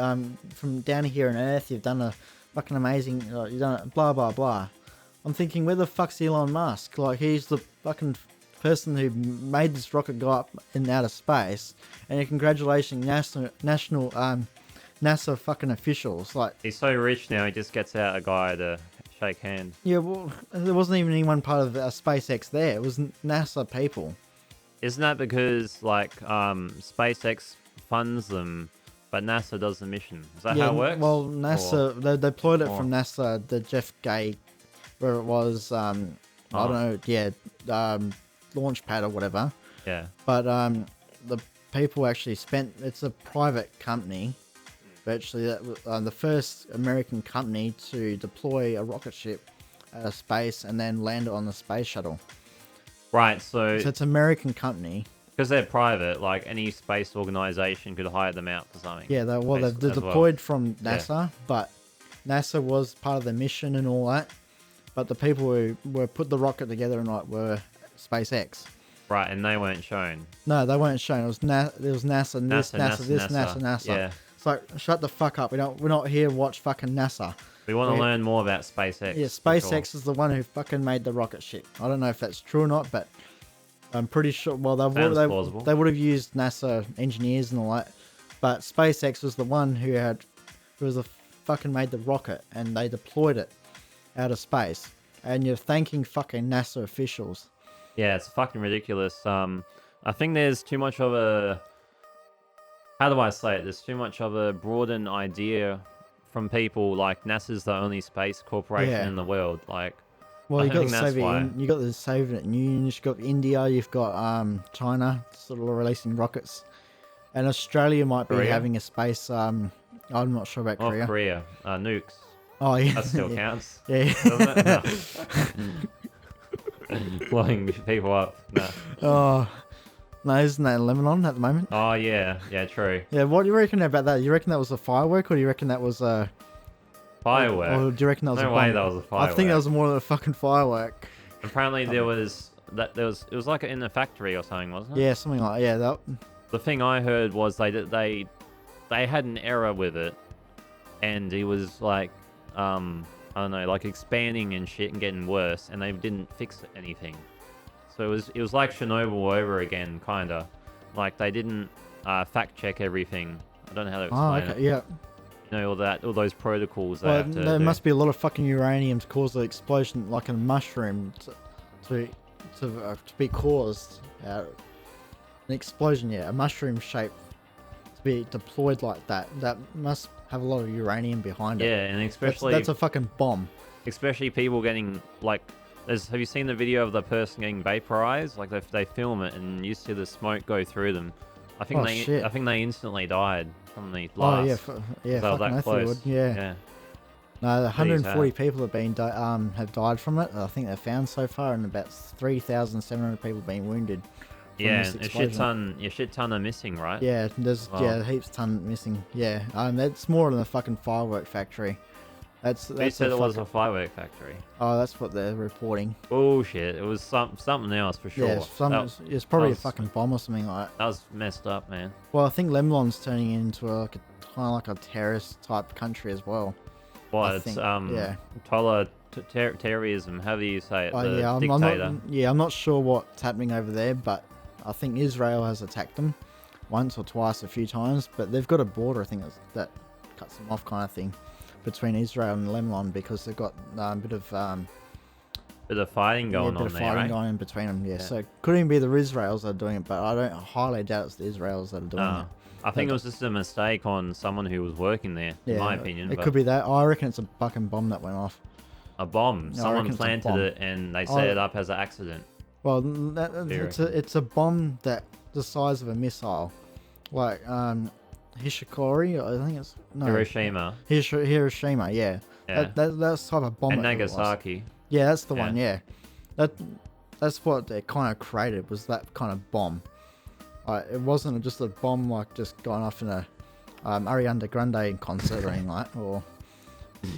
[SPEAKER 1] from down here on Earth. You've done a fucking amazing. You've done it, blah blah blah. I'm thinking, where the fuck's Elon Musk? Like, he's the fucking person who made this rocket go up in outer space, and congratulating national NASA fucking officials. Like,
[SPEAKER 2] He's so rich now, he just gets out a guy to shake hands.
[SPEAKER 1] yeah, well, there wasn't even anyone part of SpaceX there. It was NASA people.
[SPEAKER 2] Isn't that because like SpaceX funds them, but NASA does the mission? Is that how it works?
[SPEAKER 1] Well, NASA they deployed it
[SPEAKER 2] or-
[SPEAKER 1] from NASA, the Jeff Gay, where it was I don't know, launch pad or whatever.
[SPEAKER 2] Yeah.
[SPEAKER 1] But the people actually spent. It's a private company. Virtually, that was the first American company to deploy a rocket ship out of space and then land it on the space shuttle.
[SPEAKER 2] Right, so
[SPEAKER 1] So it's an American company.
[SPEAKER 2] because they're private, like any space organization could hire them out for something.
[SPEAKER 1] Yeah, they're
[SPEAKER 2] As- as
[SPEAKER 1] deployed from NASA, but NASA was part of the mission and all that. But the people who were put the rocket together and like were SpaceX.
[SPEAKER 2] Right, and they weren't shown.
[SPEAKER 1] No, they weren't shown. It was NASA and this, NASA.
[SPEAKER 2] Yeah.
[SPEAKER 1] It's like, shut the fuck up. We're not here to watch fucking NASA.
[SPEAKER 2] We want to learn more about SpaceX.
[SPEAKER 1] Yeah,
[SPEAKER 2] for
[SPEAKER 1] SpaceX
[SPEAKER 2] sure.
[SPEAKER 1] is the one who fucking made the rocket ship. I don't know if that's true or not, but I'm pretty sure. Well,
[SPEAKER 2] Sounds plausible.
[SPEAKER 1] they would have used NASA engineers and all that, but SpaceX was the one who was the fucking made the rocket and they deployed it out of space. And you're thanking fucking NASA officials.
[SPEAKER 2] Yeah, it's fucking ridiculous. I think there's too much of a... How do I say it? There's too much of a broadened idea from people like NASA's the only space corporation
[SPEAKER 1] Yeah.
[SPEAKER 2] in the world. Like,
[SPEAKER 1] Well,
[SPEAKER 2] I
[SPEAKER 1] you got
[SPEAKER 2] think
[SPEAKER 1] the
[SPEAKER 2] that's why.
[SPEAKER 1] you got the Soviet Union, you've got India, you've got China, sort of releasing rockets, and Australia might be
[SPEAKER 2] Korea?
[SPEAKER 1] having a space. I'm not sure about
[SPEAKER 2] North
[SPEAKER 1] Korea.
[SPEAKER 2] Korea, nukes.
[SPEAKER 1] Oh yeah,
[SPEAKER 2] That still
[SPEAKER 1] yeah.
[SPEAKER 2] counts.
[SPEAKER 1] Yeah.
[SPEAKER 2] Doesn't it? No. Blowing people up. No.
[SPEAKER 1] Oh no, isn't that in Lebanon at the moment?
[SPEAKER 2] Oh, yeah. Yeah, true.
[SPEAKER 1] Yeah. What do you reckon about that? You reckon that was a firework, or do you reckon that was a
[SPEAKER 2] Firework.
[SPEAKER 1] Or do you reckon that was
[SPEAKER 2] No
[SPEAKER 1] a
[SPEAKER 2] way
[SPEAKER 1] bomb?
[SPEAKER 2] that was a
[SPEAKER 1] I think that
[SPEAKER 2] firework.
[SPEAKER 1] was more than a fucking firework.
[SPEAKER 2] Apparently it was like in a factory or something, wasn't it?
[SPEAKER 1] Yeah, something like that.
[SPEAKER 2] The thing I heard was they had an error with it, and it was like I don't know, like expanding and shit and getting worse, and they didn't fix anything. So it was like Chernobyl over again, kinda. Like they didn't fact check everything. I don't know how to
[SPEAKER 1] Oh,
[SPEAKER 2] explain
[SPEAKER 1] okay,
[SPEAKER 2] it.
[SPEAKER 1] yeah.
[SPEAKER 2] You know, all those protocols they
[SPEAKER 1] Well,
[SPEAKER 2] have to
[SPEAKER 1] there
[SPEAKER 2] do.
[SPEAKER 1] must be a lot of fucking uranium to cause the explosion, like a mushroom, to be caused. An explosion, yeah, a mushroom shape to be deployed like that. That must have a lot of uranium behind it.
[SPEAKER 2] Yeah, and especially
[SPEAKER 1] That's a fucking bomb.
[SPEAKER 2] especially people getting like. Have you seen the video of the person getting vaporized? Like they film it and you see the smoke go through them. I think
[SPEAKER 1] Shit.
[SPEAKER 2] I think they instantly died from the
[SPEAKER 1] Oh
[SPEAKER 2] blast.
[SPEAKER 1] yeah,
[SPEAKER 2] They were
[SPEAKER 1] fucking
[SPEAKER 2] that
[SPEAKER 1] oath they
[SPEAKER 2] close.
[SPEAKER 1] would. Yeah. No, the 140
[SPEAKER 2] sad.
[SPEAKER 1] people have died from it. I think they've found so far, and about 3,700 people been wounded. From
[SPEAKER 2] Yeah,
[SPEAKER 1] this
[SPEAKER 2] and
[SPEAKER 1] explosion.
[SPEAKER 2] a shit ton are missing, right?
[SPEAKER 1] Yeah, there's
[SPEAKER 2] Wow.
[SPEAKER 1] heaps ton missing. Yeah, that's more than a fucking firework factory. That's
[SPEAKER 2] They said
[SPEAKER 1] a
[SPEAKER 2] it was a
[SPEAKER 1] fucking-
[SPEAKER 2] firework factory.
[SPEAKER 1] Oh, that's what they're reporting.
[SPEAKER 2] Bullshit. It was something else for sure.
[SPEAKER 1] Yeah, it's probably a
[SPEAKER 2] was-
[SPEAKER 1] fucking bomb or something like that.
[SPEAKER 2] That was messed up, man.
[SPEAKER 1] Well, I think Lebanon's turning into like a terrorist type country as well.
[SPEAKER 2] Well,
[SPEAKER 1] I
[SPEAKER 2] it's
[SPEAKER 1] think, yeah.
[SPEAKER 2] terrorism. How do you say it?
[SPEAKER 1] Oh
[SPEAKER 2] The
[SPEAKER 1] yeah,
[SPEAKER 2] dictator.
[SPEAKER 1] I'm not sure what's happening over there, but I think Israel has attacked them once or twice, a few times. But they've got a border, I think, that cuts them off, kind of thing, between Israel and Lebanon, because they've got a bit of
[SPEAKER 2] Bit of fighting going
[SPEAKER 1] bit
[SPEAKER 2] on
[SPEAKER 1] of
[SPEAKER 2] there,
[SPEAKER 1] fighting
[SPEAKER 2] right?
[SPEAKER 1] going in between them. Yeah, so it could even be the Israelis that are doing it, but I highly doubt it's the Israelis that are doing
[SPEAKER 2] No.
[SPEAKER 1] it.
[SPEAKER 2] I think it was just a mistake on someone who was working there,
[SPEAKER 1] Yeah,
[SPEAKER 2] in my opinion.
[SPEAKER 1] it
[SPEAKER 2] but
[SPEAKER 1] could be that. I reckon it's a fucking bomb that went off.
[SPEAKER 2] a bomb.
[SPEAKER 1] I
[SPEAKER 2] Someone
[SPEAKER 1] reckon it's a
[SPEAKER 2] planted
[SPEAKER 1] bomb.
[SPEAKER 2] it and they set it up as an accident.
[SPEAKER 1] Well,
[SPEAKER 2] you
[SPEAKER 1] it's a bomb that the size of a missile, like Hishikori. I think it's no
[SPEAKER 2] Hiroshima
[SPEAKER 1] Hiroshima. Yeah,
[SPEAKER 2] Yeah.
[SPEAKER 1] that's the type of bomb.
[SPEAKER 2] and
[SPEAKER 1] it was.
[SPEAKER 2] Nagasaki.
[SPEAKER 1] Yeah, that's the
[SPEAKER 2] Yeah.
[SPEAKER 1] one. Yeah, that's what they kind of created, was that kind of bomb. It wasn't just a bomb like just going off in a Ariana Grande concert or anything like, or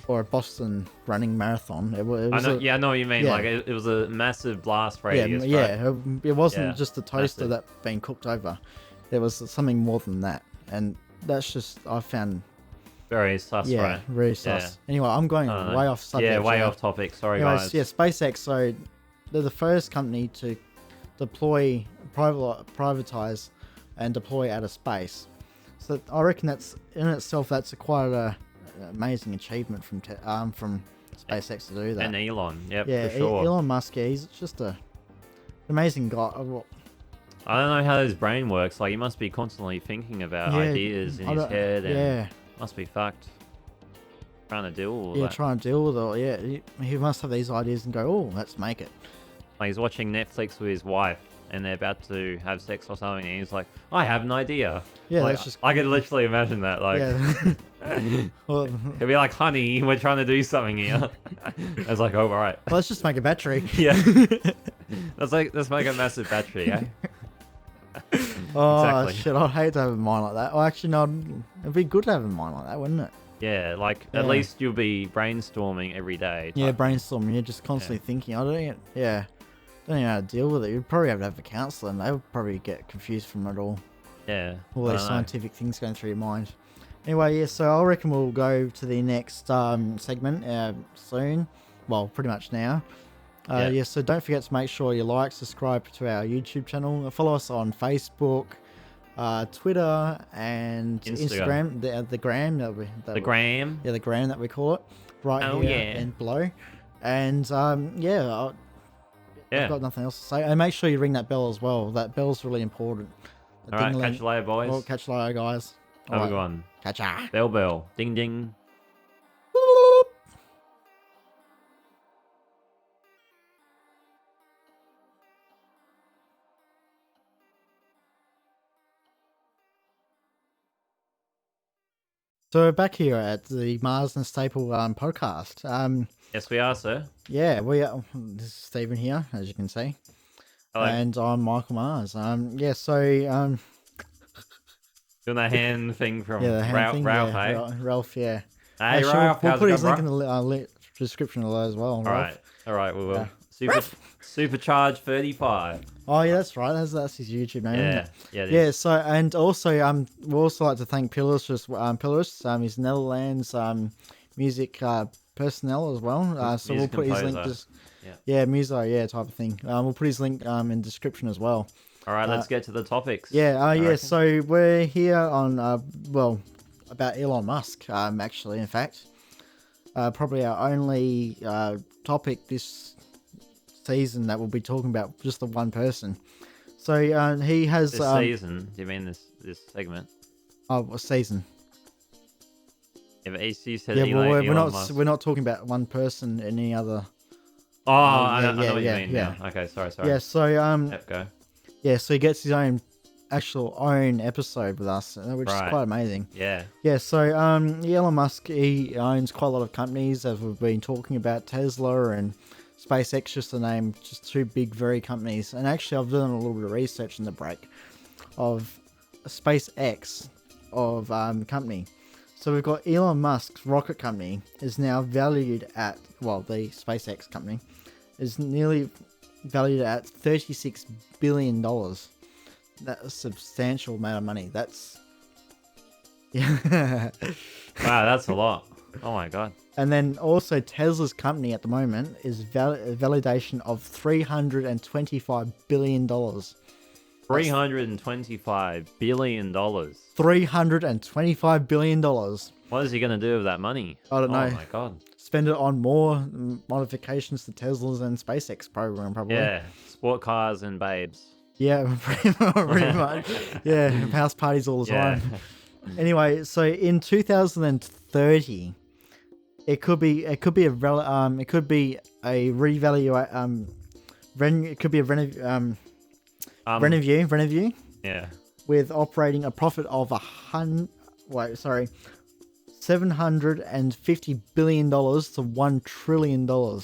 [SPEAKER 1] or a Boston running marathon. It was
[SPEAKER 2] I know. I know what you mean.
[SPEAKER 1] yeah.
[SPEAKER 2] Like it was a massive blast
[SPEAKER 1] yeah,
[SPEAKER 2] radius. Right?
[SPEAKER 1] yeah. It wasn't
[SPEAKER 2] Yeah,
[SPEAKER 1] just a toaster
[SPEAKER 2] massive.
[SPEAKER 1] that being cooked over. There was something more than that, and that's just I found
[SPEAKER 2] Very sus, right?
[SPEAKER 1] really sus.
[SPEAKER 2] Yeah.
[SPEAKER 1] Anyway, I'm going
[SPEAKER 2] I don't know.
[SPEAKER 1] way off subject.
[SPEAKER 2] Yeah, way
[SPEAKER 1] now.
[SPEAKER 2] off topic. Sorry,
[SPEAKER 1] Anyways,
[SPEAKER 2] guys.
[SPEAKER 1] yeah, SpaceX. So they're the first company to deploy, privatize, and deploy out of space. So I reckon that's in itself that's quite an amazing achievement from SpaceX to do that.
[SPEAKER 2] And Elon, yep,
[SPEAKER 1] yeah,
[SPEAKER 2] for sure.
[SPEAKER 1] Elon Musk. Yeah, he's just an amazing guy.
[SPEAKER 2] I don't know how his brain works. Like he must be constantly thinking about ideas in his head, and must be fucked. Trying to deal with all that.
[SPEAKER 1] Trying to deal with it. Yeah, he must have these ideas and go, oh, let's make it.
[SPEAKER 2] Like he's watching Netflix with his wife, and they're about to have sex or something, and he's like, "I have an idea."
[SPEAKER 1] Yeah,
[SPEAKER 2] like,
[SPEAKER 1] that's just.
[SPEAKER 2] I could literally imagine that. Like,
[SPEAKER 1] Well,
[SPEAKER 2] he'll be like, "Honey, we're trying to do something here." It's like, "Oh, all right."
[SPEAKER 1] let's just make a battery.
[SPEAKER 2] Yeah. Let's make a massive battery, eh?
[SPEAKER 1] Oh
[SPEAKER 2] Exactly.
[SPEAKER 1] shit! I'd hate to have a mind like that. Well, actually, no. It'd be good to have a mind like that, wouldn't it?
[SPEAKER 2] Yeah, like at least you'll be brainstorming every day.
[SPEAKER 1] Yeah, brainstorming. You're just constantly thinking. I don't know how to deal with it. You'd probably have to have a counsellor, and they would probably get confused from it all.
[SPEAKER 2] Yeah.
[SPEAKER 1] All these scientific things going through your mind. Anyway, yeah. So I reckon we'll go to the next segment soon. Well, pretty much now. So don't forget to make sure you like, subscribe to our YouTube channel, follow us on Facebook, Twitter, and Instagram. The gram the
[SPEAKER 2] gram.
[SPEAKER 1] Yeah, the gram that we call it, right here and below. And I've got nothing else to say. And make sure you ring that bell as well. That bell's really important.
[SPEAKER 2] All right, catch you later, boys.
[SPEAKER 1] Well, catch you later, guys.
[SPEAKER 2] Have a good one.
[SPEAKER 1] Catch ya.
[SPEAKER 2] Bell, ding ding.
[SPEAKER 1] So we're back here at the Maas&Staple podcast.
[SPEAKER 2] Yes, we are, sir.
[SPEAKER 1] Yeah, this is Stephen here, as you can see.
[SPEAKER 2] Hello.
[SPEAKER 1] And I'm Michael Mars.
[SPEAKER 2] Doing that hand thing from Ralph, hey?
[SPEAKER 1] Ralph, yeah.
[SPEAKER 2] Hey, Ralph,
[SPEAKER 1] we'll put his link
[SPEAKER 2] bro?
[SPEAKER 1] in the description of that as well. Ralph.
[SPEAKER 2] All right, we will. Supercharge 35.
[SPEAKER 1] Oh yeah, that's right. That's his YouTube name. Isn't it?
[SPEAKER 2] Yeah, it
[SPEAKER 1] yeah.
[SPEAKER 2] is.
[SPEAKER 1] So and also we also like to thank Pillars, his Netherlands music personnel as well. So we'll put his link. Muso, type of thing. We'll put his link in description as well.
[SPEAKER 2] All right, let's get to the topics.
[SPEAKER 1] So we're here on about Elon Musk. Actually, in fact, probably our only topic this season that we'll be talking about just the one person. So he has
[SPEAKER 2] this season. Do you mean this segment?
[SPEAKER 1] Oh, a season.
[SPEAKER 2] Yeah, but you said
[SPEAKER 1] Elon Musk. We're not talking about one person. Any other.
[SPEAKER 2] Oh, I know what you mean. Yeah. Okay. Sorry.
[SPEAKER 1] Yeah. So
[SPEAKER 2] go.
[SPEAKER 1] Yeah. So he gets his own episode with us, which is quite amazing.
[SPEAKER 2] Yeah.
[SPEAKER 1] Yeah. So Elon Musk, he owns quite a lot of companies, as we've been talking about, Tesla and SpaceX, just to name just two big, very companies. And actually, I've done a little bit of research in the break of SpaceX company. So we've got Elon Musk's rocket company is now valued at, the SpaceX company is nearly valued at $36 billion. That's a substantial amount of money. That's
[SPEAKER 2] Wow, that's a lot. Oh my god.
[SPEAKER 1] And then also Tesla's company at the moment is validation of $325 billion.
[SPEAKER 2] $325 billion.
[SPEAKER 1] $325 billion.
[SPEAKER 2] What is he going to do with that money?
[SPEAKER 1] I don't know.
[SPEAKER 2] Oh my god.
[SPEAKER 1] Spend it on more modifications to Tesla's and SpaceX program, probably.
[SPEAKER 2] Yeah, sport cars and babes.
[SPEAKER 1] Yeah, pretty much. Yeah, house parties all the time. Anyway, so in 2030, it could be a Renoview.
[SPEAKER 2] Yeah.
[SPEAKER 1] With operating a profit of $750 billion to $1 trillion.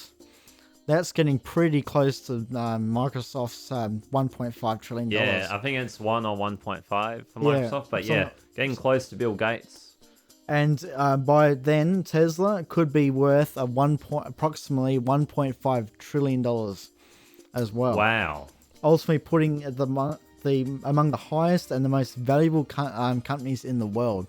[SPEAKER 1] That's getting pretty close to Microsoft's $1.5 trillion.
[SPEAKER 2] Yeah, I think it's 1 or 1.5 for Microsoft, but getting close to Bill Gates.
[SPEAKER 1] And by then, Tesla could be worth approximately $1.5 trillion as well.
[SPEAKER 2] Wow.
[SPEAKER 1] Ultimately putting the among the highest and the most valuable companies in the world.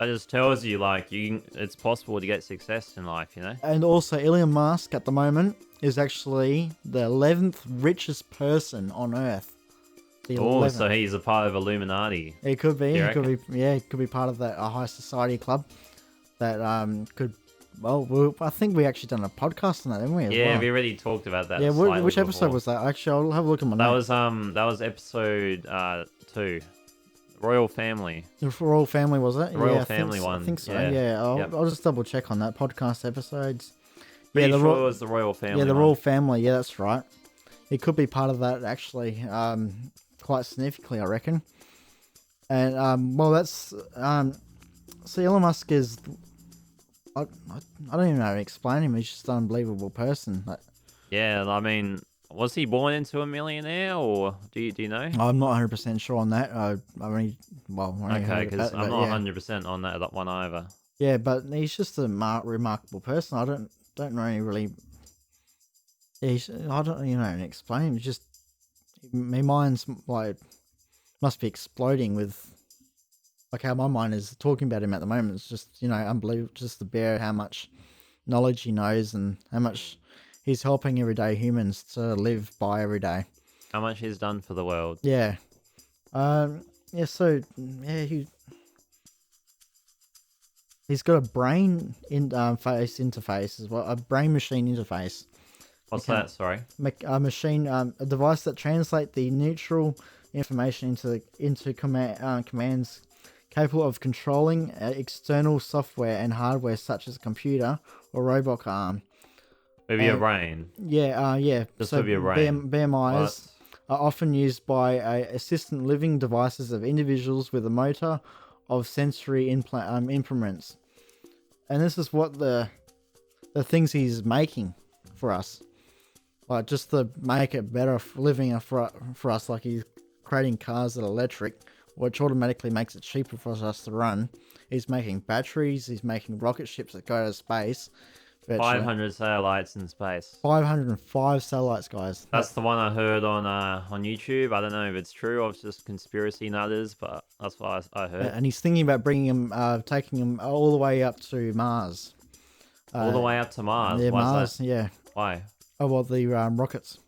[SPEAKER 2] That just tells you, like, it's possible to get success in life, you know?
[SPEAKER 1] And also, Elon Musk at the moment is actually the 11th richest person on Earth.
[SPEAKER 2] Oh, so he's a part of Illuminati.
[SPEAKER 1] It could be.
[SPEAKER 2] You
[SPEAKER 1] It could
[SPEAKER 2] reckon?
[SPEAKER 1] be. Yeah, it could be part of that high society club. That could. Well, I think we actually done a podcast on that, didn't we?
[SPEAKER 2] Yeah, we already talked about that.
[SPEAKER 1] Yeah,
[SPEAKER 2] slightly
[SPEAKER 1] which episode
[SPEAKER 2] before.
[SPEAKER 1] was that? Actually, I'll have a look at my
[SPEAKER 2] That
[SPEAKER 1] notes.
[SPEAKER 2] was episode 2, Royal Family.
[SPEAKER 1] The Royal Family, was it?
[SPEAKER 2] The Royal
[SPEAKER 1] yeah,
[SPEAKER 2] Family one.
[SPEAKER 1] I think so.
[SPEAKER 2] Yeah.
[SPEAKER 1] Yeah,
[SPEAKER 2] Yep.
[SPEAKER 1] I'll just double check on that podcast episodes.
[SPEAKER 2] Pretty
[SPEAKER 1] the
[SPEAKER 2] sure it was the Royal Family.
[SPEAKER 1] Yeah, the
[SPEAKER 2] one.
[SPEAKER 1] Royal Family. Yeah, that's right. It could be part of that actually, quite significantly, I reckon. And well, that's so Elon Musk is. I don't even know how to explain him. He's just an unbelievable person.
[SPEAKER 2] Yeah, I mean, was he born into a millionaire, or do you know?
[SPEAKER 1] I'm not 100% sure on that. I only
[SPEAKER 2] Okay,
[SPEAKER 1] heard
[SPEAKER 2] because
[SPEAKER 1] about it,
[SPEAKER 2] I'm
[SPEAKER 1] but
[SPEAKER 2] not
[SPEAKER 1] yeah.
[SPEAKER 2] 100% on that one either.
[SPEAKER 1] Yeah, but he's just a remarkable person. I don't really. I don't explain. It's just my mind's like must be exploding with like how my mind is talking about him at the moment. It's just unbelievable just to bear how much knowledge he knows and how much he's helping everyday humans to live by every day.
[SPEAKER 2] How much he's done for the world.
[SPEAKER 1] Yeah. Yeah. So yeah, he's got a brain face interface as well, a brain machine interface.
[SPEAKER 2] What's that? Sorry.
[SPEAKER 1] A machine, a device that translates the neutral information into commands capable of controlling external software and hardware such as a computer or robot arm.
[SPEAKER 2] With your brain.
[SPEAKER 1] Yeah, yeah.
[SPEAKER 2] Just
[SPEAKER 1] so
[SPEAKER 2] with your brain.
[SPEAKER 1] BMIs are often used by assistant living devices of individuals with a motor of sensory implements. And this is what the things he's making for us. Like just to make it better living for us, like he's creating cars that are electric, which automatically makes it cheaper for us to run. He's making batteries, he's making rocket ships that go to space. Virtually.
[SPEAKER 2] 500 satellites in space.
[SPEAKER 1] 505 satellites, guys.
[SPEAKER 2] That's the one I heard on YouTube. I don't know if it's true or it's just conspiracy nutters, but that's what I heard.
[SPEAKER 1] And he's thinking about bringing him, taking him all the way up to Mars.
[SPEAKER 2] All the way up to Mars?
[SPEAKER 1] Yeah,
[SPEAKER 2] Why's
[SPEAKER 1] Mars,
[SPEAKER 2] that?
[SPEAKER 1] yeah.
[SPEAKER 2] Why?
[SPEAKER 1] Oh, well, the rockets.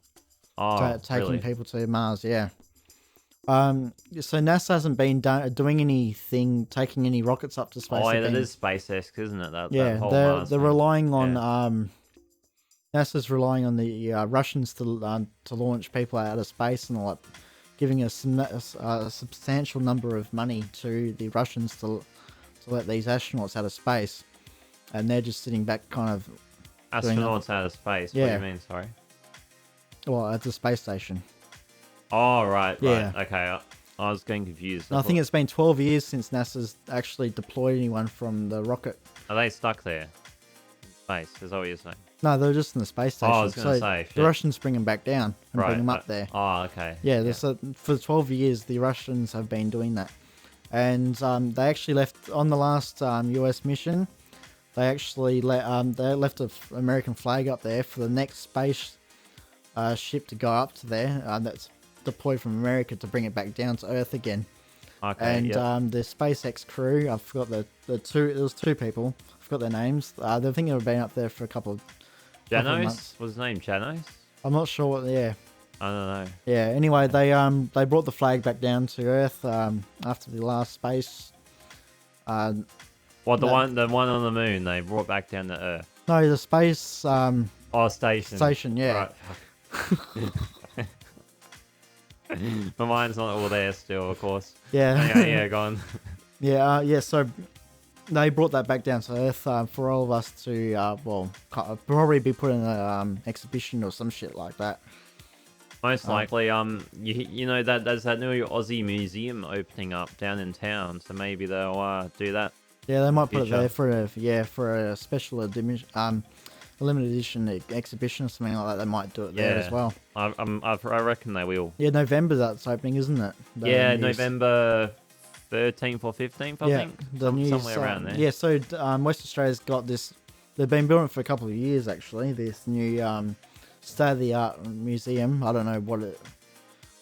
[SPEAKER 2] Oh,
[SPEAKER 1] taking
[SPEAKER 2] really?
[SPEAKER 1] people to Mars, yeah. So NASA hasn't been doing anything, taking any rockets up to space.
[SPEAKER 2] Oh, yeah, that is SpaceX, isn't it?
[SPEAKER 1] Yeah,
[SPEAKER 2] that whole
[SPEAKER 1] they're
[SPEAKER 2] Mars thing.
[SPEAKER 1] relying on NASA's relying on the Russians to launch people out of space and like giving a substantial number of money to the Russians to let these astronauts out of space, and they're just sitting back, kind of.
[SPEAKER 2] Astronauts out of space.
[SPEAKER 1] Yeah.
[SPEAKER 2] What do you mean? Sorry.
[SPEAKER 1] Well, at the space station.
[SPEAKER 2] Oh, right.
[SPEAKER 1] Yeah.
[SPEAKER 2] Okay. I was getting confused.
[SPEAKER 1] I think it's been 12 years since NASA's actually deployed anyone from the rocket.
[SPEAKER 2] Are they stuck there? In space, is that what you're saying?
[SPEAKER 1] No, they're just in the space station.
[SPEAKER 2] Oh, I was going to say.
[SPEAKER 1] The
[SPEAKER 2] Shit.
[SPEAKER 1] Russians bring them back down and bring them up there.
[SPEAKER 2] Oh, okay.
[SPEAKER 1] Yeah, so for 12 years, the Russians have been doing that. And they actually left, on the last US mission, they actually they left an American flag up there for the next space ship to go up to there. That's deployed from America to bring it back down to Earth again.
[SPEAKER 2] Okay.
[SPEAKER 1] And the SpaceX crew, I forgot the two. There was two people. I forgot their names. They think they've been up there for a couple of months.
[SPEAKER 2] Janos? Was his name Janos?
[SPEAKER 1] I'm not sure what. Yeah.
[SPEAKER 2] I don't know.
[SPEAKER 1] Yeah. Anyway, they brought the flag back down to Earth after the last space.
[SPEAKER 2] What, the one on the moon they brought back down to Earth?
[SPEAKER 1] No, the space
[SPEAKER 2] Station.
[SPEAKER 1] station. Yeah.
[SPEAKER 2] Right. My mind's not all there still, of course.
[SPEAKER 1] Yeah.
[SPEAKER 2] Yeah, go on.
[SPEAKER 1] Yeah. Yeah. So they brought that back down to Earth for all of us to probably be put in an exhibition or some shit like that.
[SPEAKER 2] Most likely, you know that there's that new Aussie museum opening up down in town, so maybe they'll do that.
[SPEAKER 1] Yeah, they might put it there for a special a limited edition exhibition or something like that. They might do it there as well.
[SPEAKER 2] I reckon they will.
[SPEAKER 1] Yeah, November that's opening, isn't it?
[SPEAKER 2] Yeah, November 13th or 15th, I
[SPEAKER 1] Yeah,
[SPEAKER 2] think.
[SPEAKER 1] the new
[SPEAKER 2] Somewhere around there.
[SPEAKER 1] Yeah, so West Australia's got this. They've been building it for a couple of years actually. This new state of the art museum. I don't know what it.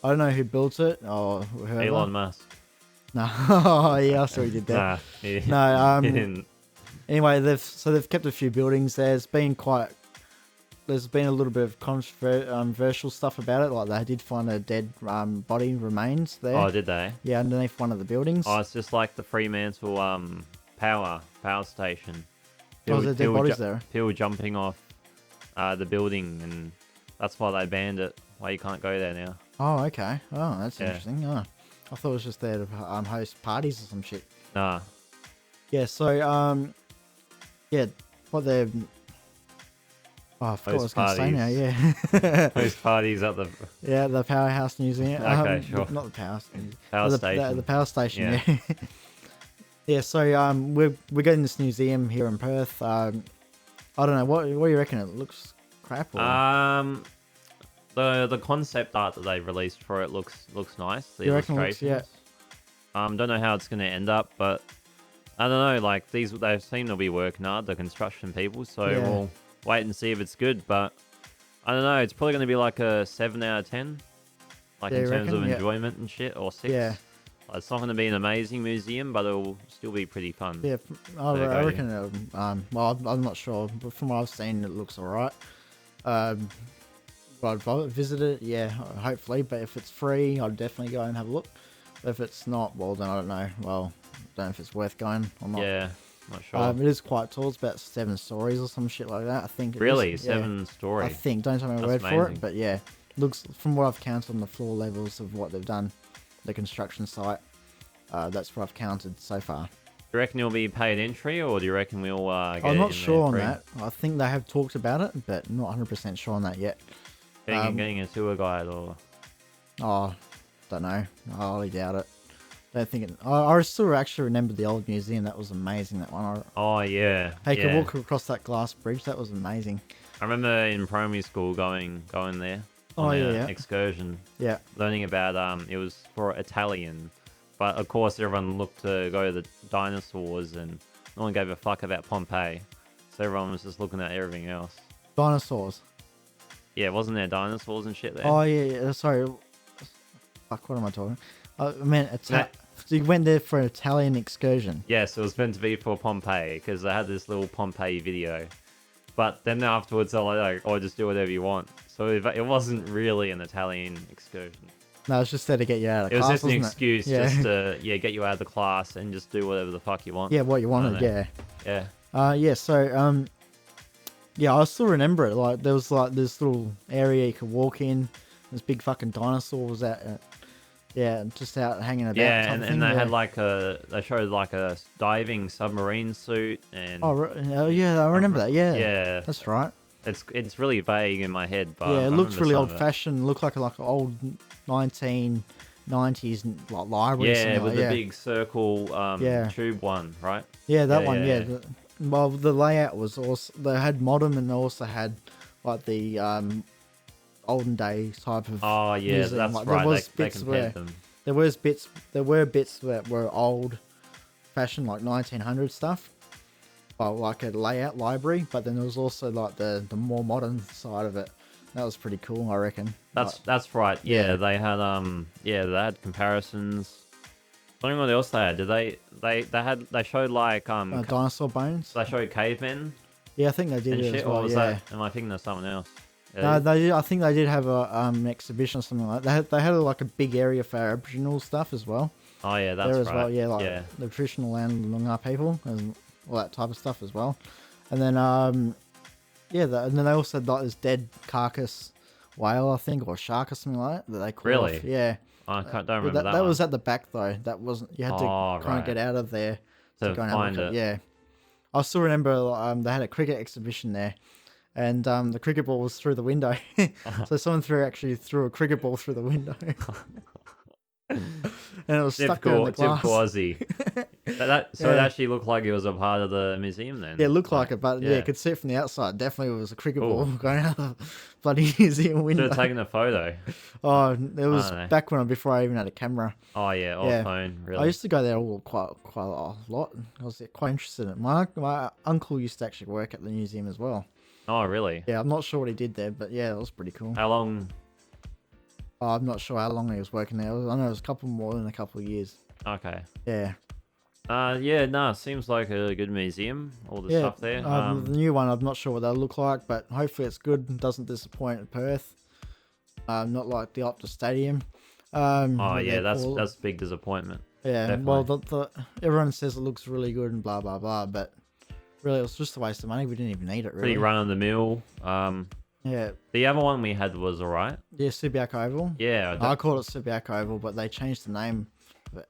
[SPEAKER 1] I don't know who built it or whoever.
[SPEAKER 2] Elon Musk.
[SPEAKER 1] No, yeah, I saw he did that.
[SPEAKER 2] Nah,
[SPEAKER 1] No,
[SPEAKER 2] he didn't.
[SPEAKER 1] Anyway, they've kept a few buildings. There's been a little bit of controversial stuff about it. Like they did find a dead body remains there.
[SPEAKER 2] Oh, did they?
[SPEAKER 1] Yeah, underneath one of the buildings.
[SPEAKER 2] Oh, it's just like the Fremantle power station.
[SPEAKER 1] Oh, there's dead bodies there.
[SPEAKER 2] People jumping off the building, and that's why they banned it. Why you can't go there now.
[SPEAKER 1] Oh, okay. Oh, that's interesting. Oh, I thought it was just there to host parties or some shit.
[SPEAKER 2] Nah.
[SPEAKER 1] Yeah, so, yeah, what they're... Oh, I forgot what I was going to say now, yeah.
[SPEAKER 2] Host parties at the...
[SPEAKER 1] Yeah, the Powerhouse Museum.
[SPEAKER 2] Okay, sure.
[SPEAKER 1] Not the Powerhouse Museum.
[SPEAKER 2] Power station.
[SPEAKER 1] The Power Station, yeah. Yeah, so we're getting this museum here in Perth. I don't know, what do you reckon? It looks crap? Or...
[SPEAKER 2] The concept art that they released for it looks nice. The
[SPEAKER 1] You reckon it
[SPEAKER 2] illustrations.
[SPEAKER 1] looks, yeah.
[SPEAKER 2] Don't know how it's going to end up, but I don't know. Like they seem to be working hard, the construction people. So
[SPEAKER 1] Yeah.
[SPEAKER 2] we'll wait and see if it's good. But I don't know. It's probably going to be like a 7 out of 10, like
[SPEAKER 1] Yeah,
[SPEAKER 2] in
[SPEAKER 1] you
[SPEAKER 2] terms
[SPEAKER 1] reckon?
[SPEAKER 2] of
[SPEAKER 1] Yeah.
[SPEAKER 2] enjoyment and shit, or 6.
[SPEAKER 1] Yeah.
[SPEAKER 2] It's not going to be an amazing museum, but it'll still be pretty fun.
[SPEAKER 1] Yeah, I
[SPEAKER 2] go,
[SPEAKER 1] reckon. Well, I'm not sure, but from what I've seen, it looks alright. I'd visit it, yeah, hopefully. But if it's free, I'd definitely go and have a look. But if it's not, well, then I don't know. Well, don't know if it's worth going or not.
[SPEAKER 2] Yeah, not sure.
[SPEAKER 1] It is quite tall. It's about 7 stories or some shit like that. I think.
[SPEAKER 2] Really,
[SPEAKER 1] is.
[SPEAKER 2] 7
[SPEAKER 1] Yeah.
[SPEAKER 2] story.
[SPEAKER 1] I think. Don't take my
[SPEAKER 2] That's
[SPEAKER 1] word for
[SPEAKER 2] amazing.
[SPEAKER 1] it, but yeah, looks from what I've counted on the floor levels of what they've done, the construction site. That's what I've counted so far.
[SPEAKER 2] Do you reckon you'll be paid entry, or do you reckon we'll get
[SPEAKER 1] I'm
[SPEAKER 2] it
[SPEAKER 1] not
[SPEAKER 2] in
[SPEAKER 1] sure
[SPEAKER 2] there
[SPEAKER 1] on
[SPEAKER 2] free?
[SPEAKER 1] that. I think they have talked about it, but not 100% sure on that yet.
[SPEAKER 2] Getting a tour guide, or...
[SPEAKER 1] Oh, don't know. I highly doubt it. Don't think it. I still actually remember the old museum. That was amazing. That one.
[SPEAKER 2] Oh, yeah.
[SPEAKER 1] Hey,
[SPEAKER 2] yeah.
[SPEAKER 1] could walk across that glass bridge. That was amazing.
[SPEAKER 2] I remember in primary school going there
[SPEAKER 1] Oh,
[SPEAKER 2] on
[SPEAKER 1] yeah.
[SPEAKER 2] an excursion,
[SPEAKER 1] Yeah.
[SPEAKER 2] learning about, it was for Italian, but of course everyone looked to go to the dinosaurs, and no one gave a fuck about Pompeii, so everyone was just looking at everything else.
[SPEAKER 1] Dinosaurs.
[SPEAKER 2] Yeah, wasn't there dinosaurs and shit there?
[SPEAKER 1] Oh, yeah. Sorry. Fuck, what am I talking? I meant so you went there for an Italian excursion.
[SPEAKER 2] Yes, it was meant to be for Pompeii, because they had this little Pompeii video. But then afterwards, they're like, oh, just do whatever you want. So it wasn't really an Italian excursion.
[SPEAKER 1] No, it's just there to get you out of
[SPEAKER 2] It was
[SPEAKER 1] class,
[SPEAKER 2] just an
[SPEAKER 1] wasn't
[SPEAKER 2] excuse
[SPEAKER 1] Yeah.
[SPEAKER 2] just to get you out of the class and just do whatever the fuck you want.
[SPEAKER 1] Yeah, what you wanted,
[SPEAKER 2] know.
[SPEAKER 1] yeah.
[SPEAKER 2] Yeah.
[SPEAKER 1] Yeah, so, yeah, I still remember it. Like, there was, like, this little area you could walk in. This big fucking dinosaur was out, just out hanging about.
[SPEAKER 2] Yeah,
[SPEAKER 1] type
[SPEAKER 2] and,
[SPEAKER 1] of
[SPEAKER 2] and
[SPEAKER 1] thing,
[SPEAKER 2] they had like they showed like a diving submarine suit, and
[SPEAKER 1] Oh, yeah, I remember that, yeah.
[SPEAKER 2] yeah,
[SPEAKER 1] That's right.
[SPEAKER 2] it's really vague in my head, but
[SPEAKER 1] Yeah,
[SPEAKER 2] I
[SPEAKER 1] it looks
[SPEAKER 2] remember
[SPEAKER 1] really
[SPEAKER 2] some of it.
[SPEAKER 1] old-fashioned. Looked like an old 1990s like library. or
[SPEAKER 2] Yeah,
[SPEAKER 1] something
[SPEAKER 2] with
[SPEAKER 1] like,
[SPEAKER 2] the big circle
[SPEAKER 1] Yeah.
[SPEAKER 2] tube one, right?
[SPEAKER 1] Yeah, that
[SPEAKER 2] Yeah,
[SPEAKER 1] one.
[SPEAKER 2] yeah,
[SPEAKER 1] Yeah.
[SPEAKER 2] yeah.
[SPEAKER 1] Well, the layout was also they had modern and they also had like the olden day type of.
[SPEAKER 2] Oh yeah,
[SPEAKER 1] museum.
[SPEAKER 2] that's
[SPEAKER 1] Like,
[SPEAKER 2] right.
[SPEAKER 1] There was
[SPEAKER 2] They
[SPEAKER 1] bits
[SPEAKER 2] compared
[SPEAKER 1] where
[SPEAKER 2] them.
[SPEAKER 1] there were bits that were old fashioned like 1900 stuff, well, like a layout library. But then there was also like the more modern side of it. That was pretty cool, I reckon.
[SPEAKER 2] That's right. Yeah,
[SPEAKER 1] Yeah.
[SPEAKER 2] they had comparisons. I don't know what else they had. Did they showed like
[SPEAKER 1] dinosaur bones.
[SPEAKER 2] they showed cavemen
[SPEAKER 1] Yeah, I think they did
[SPEAKER 2] and
[SPEAKER 1] it
[SPEAKER 2] shit,
[SPEAKER 1] as well.
[SPEAKER 2] or was
[SPEAKER 1] Yeah.
[SPEAKER 2] that? Am I thinking of something else?
[SPEAKER 1] No, I think they did have a an exhibition or something like that. They had like a big area for Aboriginal stuff as well.
[SPEAKER 2] Oh yeah, that's
[SPEAKER 1] There as
[SPEAKER 2] right.
[SPEAKER 1] well, yeah, like
[SPEAKER 2] yeah.
[SPEAKER 1] the traditional land of the Noongar people and all that type of stuff as well. And then and then they also had like this dead carcass whale, I think, or shark or something like that they caught.
[SPEAKER 2] Really?
[SPEAKER 1] Off. Yeah.
[SPEAKER 2] I don't
[SPEAKER 1] But
[SPEAKER 2] remember that.
[SPEAKER 1] that
[SPEAKER 2] one.
[SPEAKER 1] was at the back though. That wasn't. You had to
[SPEAKER 2] Oh,
[SPEAKER 1] kind of
[SPEAKER 2] right.
[SPEAKER 1] get out of there
[SPEAKER 2] To
[SPEAKER 1] go and have a
[SPEAKER 2] find
[SPEAKER 1] look at
[SPEAKER 2] it.
[SPEAKER 1] Yeah. I still remember they had a cricket exhibition there. And the cricket ball was through the window. So someone actually threw a cricket ball through the window. and it was stuck there in the glass.
[SPEAKER 2] Typical Aussie. So it actually looked like it was a part of the museum then.
[SPEAKER 1] Yeah, it looked like it, but yeah, you could see it from the outside. Definitely, it was a cricket ball going out of the bloody museum window.
[SPEAKER 2] Should have taken a photo.
[SPEAKER 1] Oh, it was back before I even had a camera.
[SPEAKER 2] Oh yeah, or phone. Really.
[SPEAKER 1] I used to go there quite a lot. I was quite interested in it. My uncle used to actually work at the museum as well.
[SPEAKER 2] Oh really?
[SPEAKER 1] Yeah, I'm not sure what he did there, but yeah, it was pretty cool.
[SPEAKER 2] How long?
[SPEAKER 1] Oh, I'm not sure how long he was working there. I know it was more than a couple of years.
[SPEAKER 2] Okay.
[SPEAKER 1] Yeah.
[SPEAKER 2] Seems like a good museum. All the stuff there.
[SPEAKER 1] The new one, I'm not sure what they'll look like, but hopefully it's good and doesn't disappoint at Perth. Not like the Optus Stadium.
[SPEAKER 2] That's a big disappointment.
[SPEAKER 1] Yeah,
[SPEAKER 2] definitely.
[SPEAKER 1] well, everyone says it looks really good and blah blah blah, but really it was just a waste of money. We didn't even need it. Really.
[SPEAKER 2] Pretty run of the mill.
[SPEAKER 1] Yeah.
[SPEAKER 2] The other one we had was alright.
[SPEAKER 1] Yeah, Subiaco Oval.
[SPEAKER 2] Yeah.
[SPEAKER 1] I called it Subiaco Oval, but they changed the name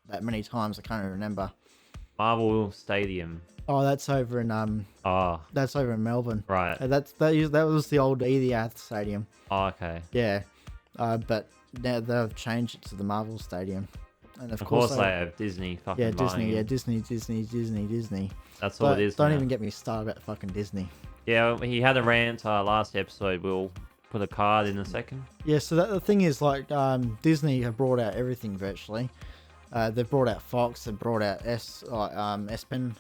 [SPEAKER 1] that many times. I can't even remember.
[SPEAKER 2] Marvel Stadium.
[SPEAKER 1] Oh, that's over in That's over in Melbourne.
[SPEAKER 2] Right.
[SPEAKER 1] That was the old Etihad Stadium.
[SPEAKER 2] Oh, okay.
[SPEAKER 1] Yeah. But now they've changed it to the Marvel Stadium. And of course
[SPEAKER 2] they have Disney fucking
[SPEAKER 1] Disney.
[SPEAKER 2] buying
[SPEAKER 1] Yeah,
[SPEAKER 2] it.
[SPEAKER 1] Disney.
[SPEAKER 2] That's all it is.
[SPEAKER 1] Don't
[SPEAKER 2] now.
[SPEAKER 1] even get me started about fucking Disney.
[SPEAKER 2] Yeah, he had a rant last episode. We'll put a card in a second.
[SPEAKER 1] Yeah, so the thing is, like, Disney have brought out everything virtually. They've brought out Fox. They've brought out ESPN,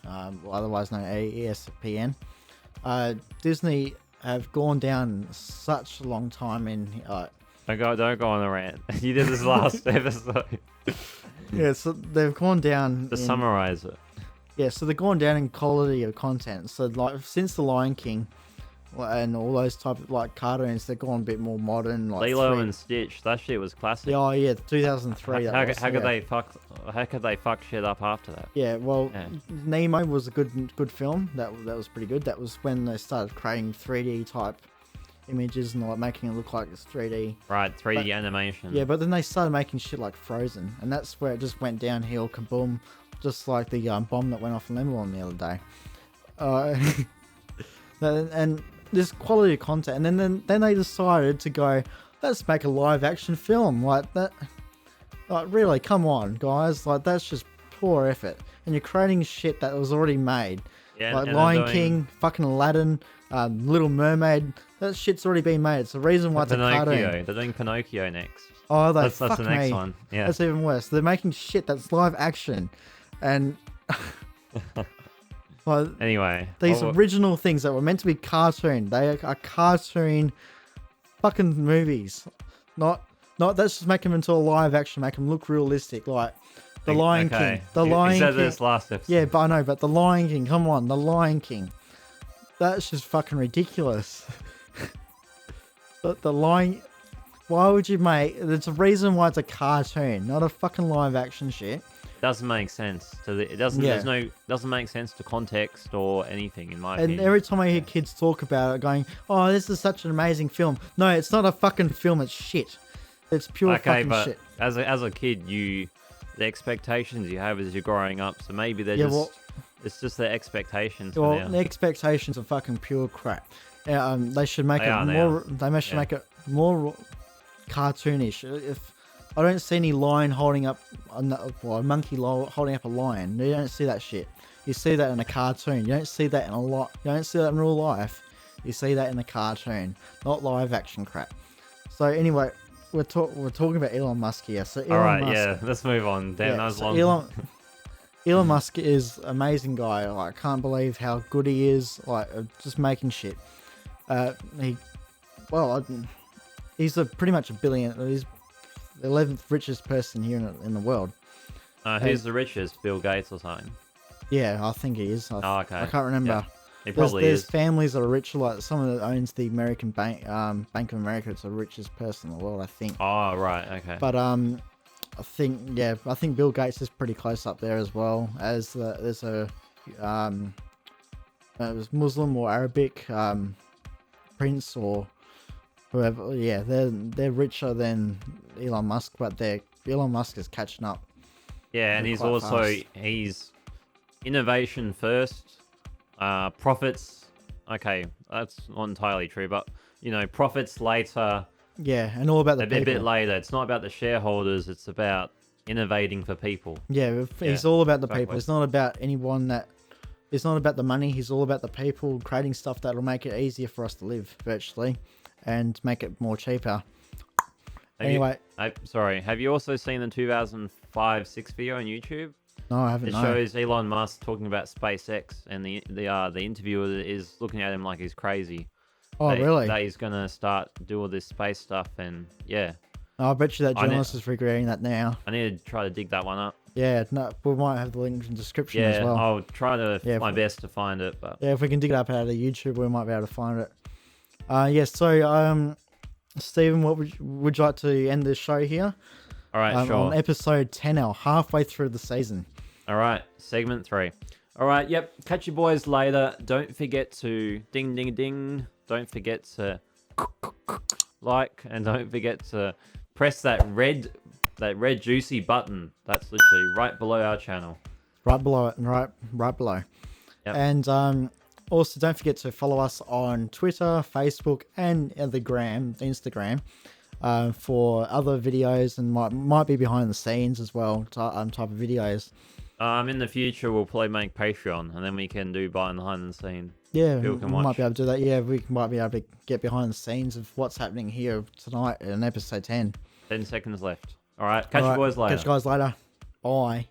[SPEAKER 1] otherwise known as ESPN. Disney have gone down such a long time in.
[SPEAKER 2] Don't go on a rant. You did this last episode.
[SPEAKER 1] Yeah, so they've gone down.
[SPEAKER 2] To summarize it.
[SPEAKER 1] Yeah, so they've gone down in quality of content. So like since The Lion King and all those type of like cartoons, they've gone a bit more modern. Like
[SPEAKER 2] Lilo and Stitch, that shit was classic.
[SPEAKER 1] Yeah, 2003.
[SPEAKER 2] How could they fuck shit up after that?
[SPEAKER 1] Yeah, well, Nemo was a good film. That was pretty good. That was when they started creating 3D type images and like making it look like it's 3D.
[SPEAKER 2] Right, 3D animation.
[SPEAKER 1] Yeah, but then they started making shit like Frozen, and that's where it just went downhill, kaboom, just like the bomb that went off in Lebanon the other day. And this quality of content, and then they decided to go, let's make a live action film like that. Like really, come on, guys, like that's just poor effort, and you're creating shit that was already made.
[SPEAKER 2] Yeah,
[SPEAKER 1] like Lion King, fucking Aladdin, Little Mermaid. That shit's already been made. It's the reason why it's a cartoon.
[SPEAKER 2] They're doing Pinocchio next.
[SPEAKER 1] Oh,
[SPEAKER 2] that's the next one. Yeah,
[SPEAKER 1] that's even worse. They're making shit that's live action, and well,
[SPEAKER 2] anyway,
[SPEAKER 1] these original things that were meant to be cartoon, they are cartoon fucking movies. Not let's just make them into a live action, make them look realistic, like The Lion King. The Lion King.
[SPEAKER 2] You said this last episode.
[SPEAKER 1] Yeah, but I know, but The Lion King, come on, The Lion King. That's just fucking ridiculous. But The Lion, why would you make? There's a reason why it's a cartoon, not a fucking live action shit.
[SPEAKER 2] Doesn't make sense. It doesn't.
[SPEAKER 1] Yeah.
[SPEAKER 2] Doesn't make sense to context or anything in my opinion.
[SPEAKER 1] And every time I hear kids talk about it, going, "Oh, this is such an amazing film." No, it's not a fucking film. It's shit. It's pure fucking shit.
[SPEAKER 2] As a kid, the expectations you have as you're growing up, so maybe it's just the expectations.
[SPEAKER 1] Well, the expectations are fucking pure crap. They should make make it more cartoonish. If I don't see any lion holding up a monkey holding up a lion, you don't see that shit. You see that in a cartoon. You don't see that You don't see that in real life. You see that in a cartoon, not live action crap. So anyway, we're talking about Elon Musk here. So Musk,
[SPEAKER 2] let's move on. Damn, that was long.
[SPEAKER 1] Elon Musk is an amazing guy. Like, I can't believe how good he is. Like, just making shit. He's pretty much a billionaire. He's the 11th richest person here in the world.
[SPEAKER 2] Who's the richest? Bill Gates or something?
[SPEAKER 1] Yeah, I think he is.
[SPEAKER 2] Okay.
[SPEAKER 1] I can't remember.
[SPEAKER 2] He probably is.
[SPEAKER 1] There's families that are richer, like someone that owns the American Bank of America. It's the richest person in the world, I think.
[SPEAKER 2] Oh, right. Okay.
[SPEAKER 1] But I think Bill Gates is pretty close up there as well. As there's a it was Muslim or Arabic prince or whoever. Yeah, they're richer than Elon Musk, but Elon Musk is catching up.
[SPEAKER 2] Yeah, and he's innovation first, profits. Okay, that's not entirely true, but profits later.
[SPEAKER 1] Yeah, and all about the people.
[SPEAKER 2] A bit later. It's not about the shareholders. It's about innovating for people.
[SPEAKER 1] Yeah, he's all about the people.
[SPEAKER 2] exactly.
[SPEAKER 1] It's not about anyone that. It's not about the money. He's all about the people, creating stuff that'll make it easier for us to live virtually, and make it more cheaper. Anyway,
[SPEAKER 2] sorry. Have you also seen the 2005-6 video on YouTube?
[SPEAKER 1] no, I haven't.
[SPEAKER 2] It shows Elon Musk talking about SpaceX, and the interviewer is looking at him like he's crazy.
[SPEAKER 1] Oh, really?
[SPEAKER 2] That he's gonna start do all this space stuff, and yeah.
[SPEAKER 1] Oh, I bet you that journalist is regretting that now.
[SPEAKER 2] I need to try to dig that one up.
[SPEAKER 1] Yeah, no, we might have the link in the description as well.
[SPEAKER 2] I'll try to my best to find it. But
[SPEAKER 1] yeah, if we can dig it up out of YouTube, we might be able to find it. So Stephen, what would you like to end this show here?
[SPEAKER 2] All right, sure.
[SPEAKER 1] On episode 10, now halfway through the season.
[SPEAKER 2] All right, segment 3. All right, yep. Catch you boys later. Don't forget to ding, ding, ding. Don't forget to like, and don't forget to press that red juicy button. That's literally right below our channel.
[SPEAKER 1] Right below it, and right below.
[SPEAKER 2] Yep.
[SPEAKER 1] And also don't forget to follow us on Twitter, Facebook, and the Instagram, for other videos, and might be behind the scenes as well, type of videos.
[SPEAKER 2] In the future, we'll probably make Patreon, and then we can do behind the scene.
[SPEAKER 1] Yeah,
[SPEAKER 2] People
[SPEAKER 1] we
[SPEAKER 2] can
[SPEAKER 1] might
[SPEAKER 2] watch.
[SPEAKER 1] be able to do that. Yeah, might be able to get behind the scenes of what's happening here tonight in episode 10.
[SPEAKER 2] 10 seconds left. All right, catch you boys later.
[SPEAKER 1] Catch you guys later. Bye.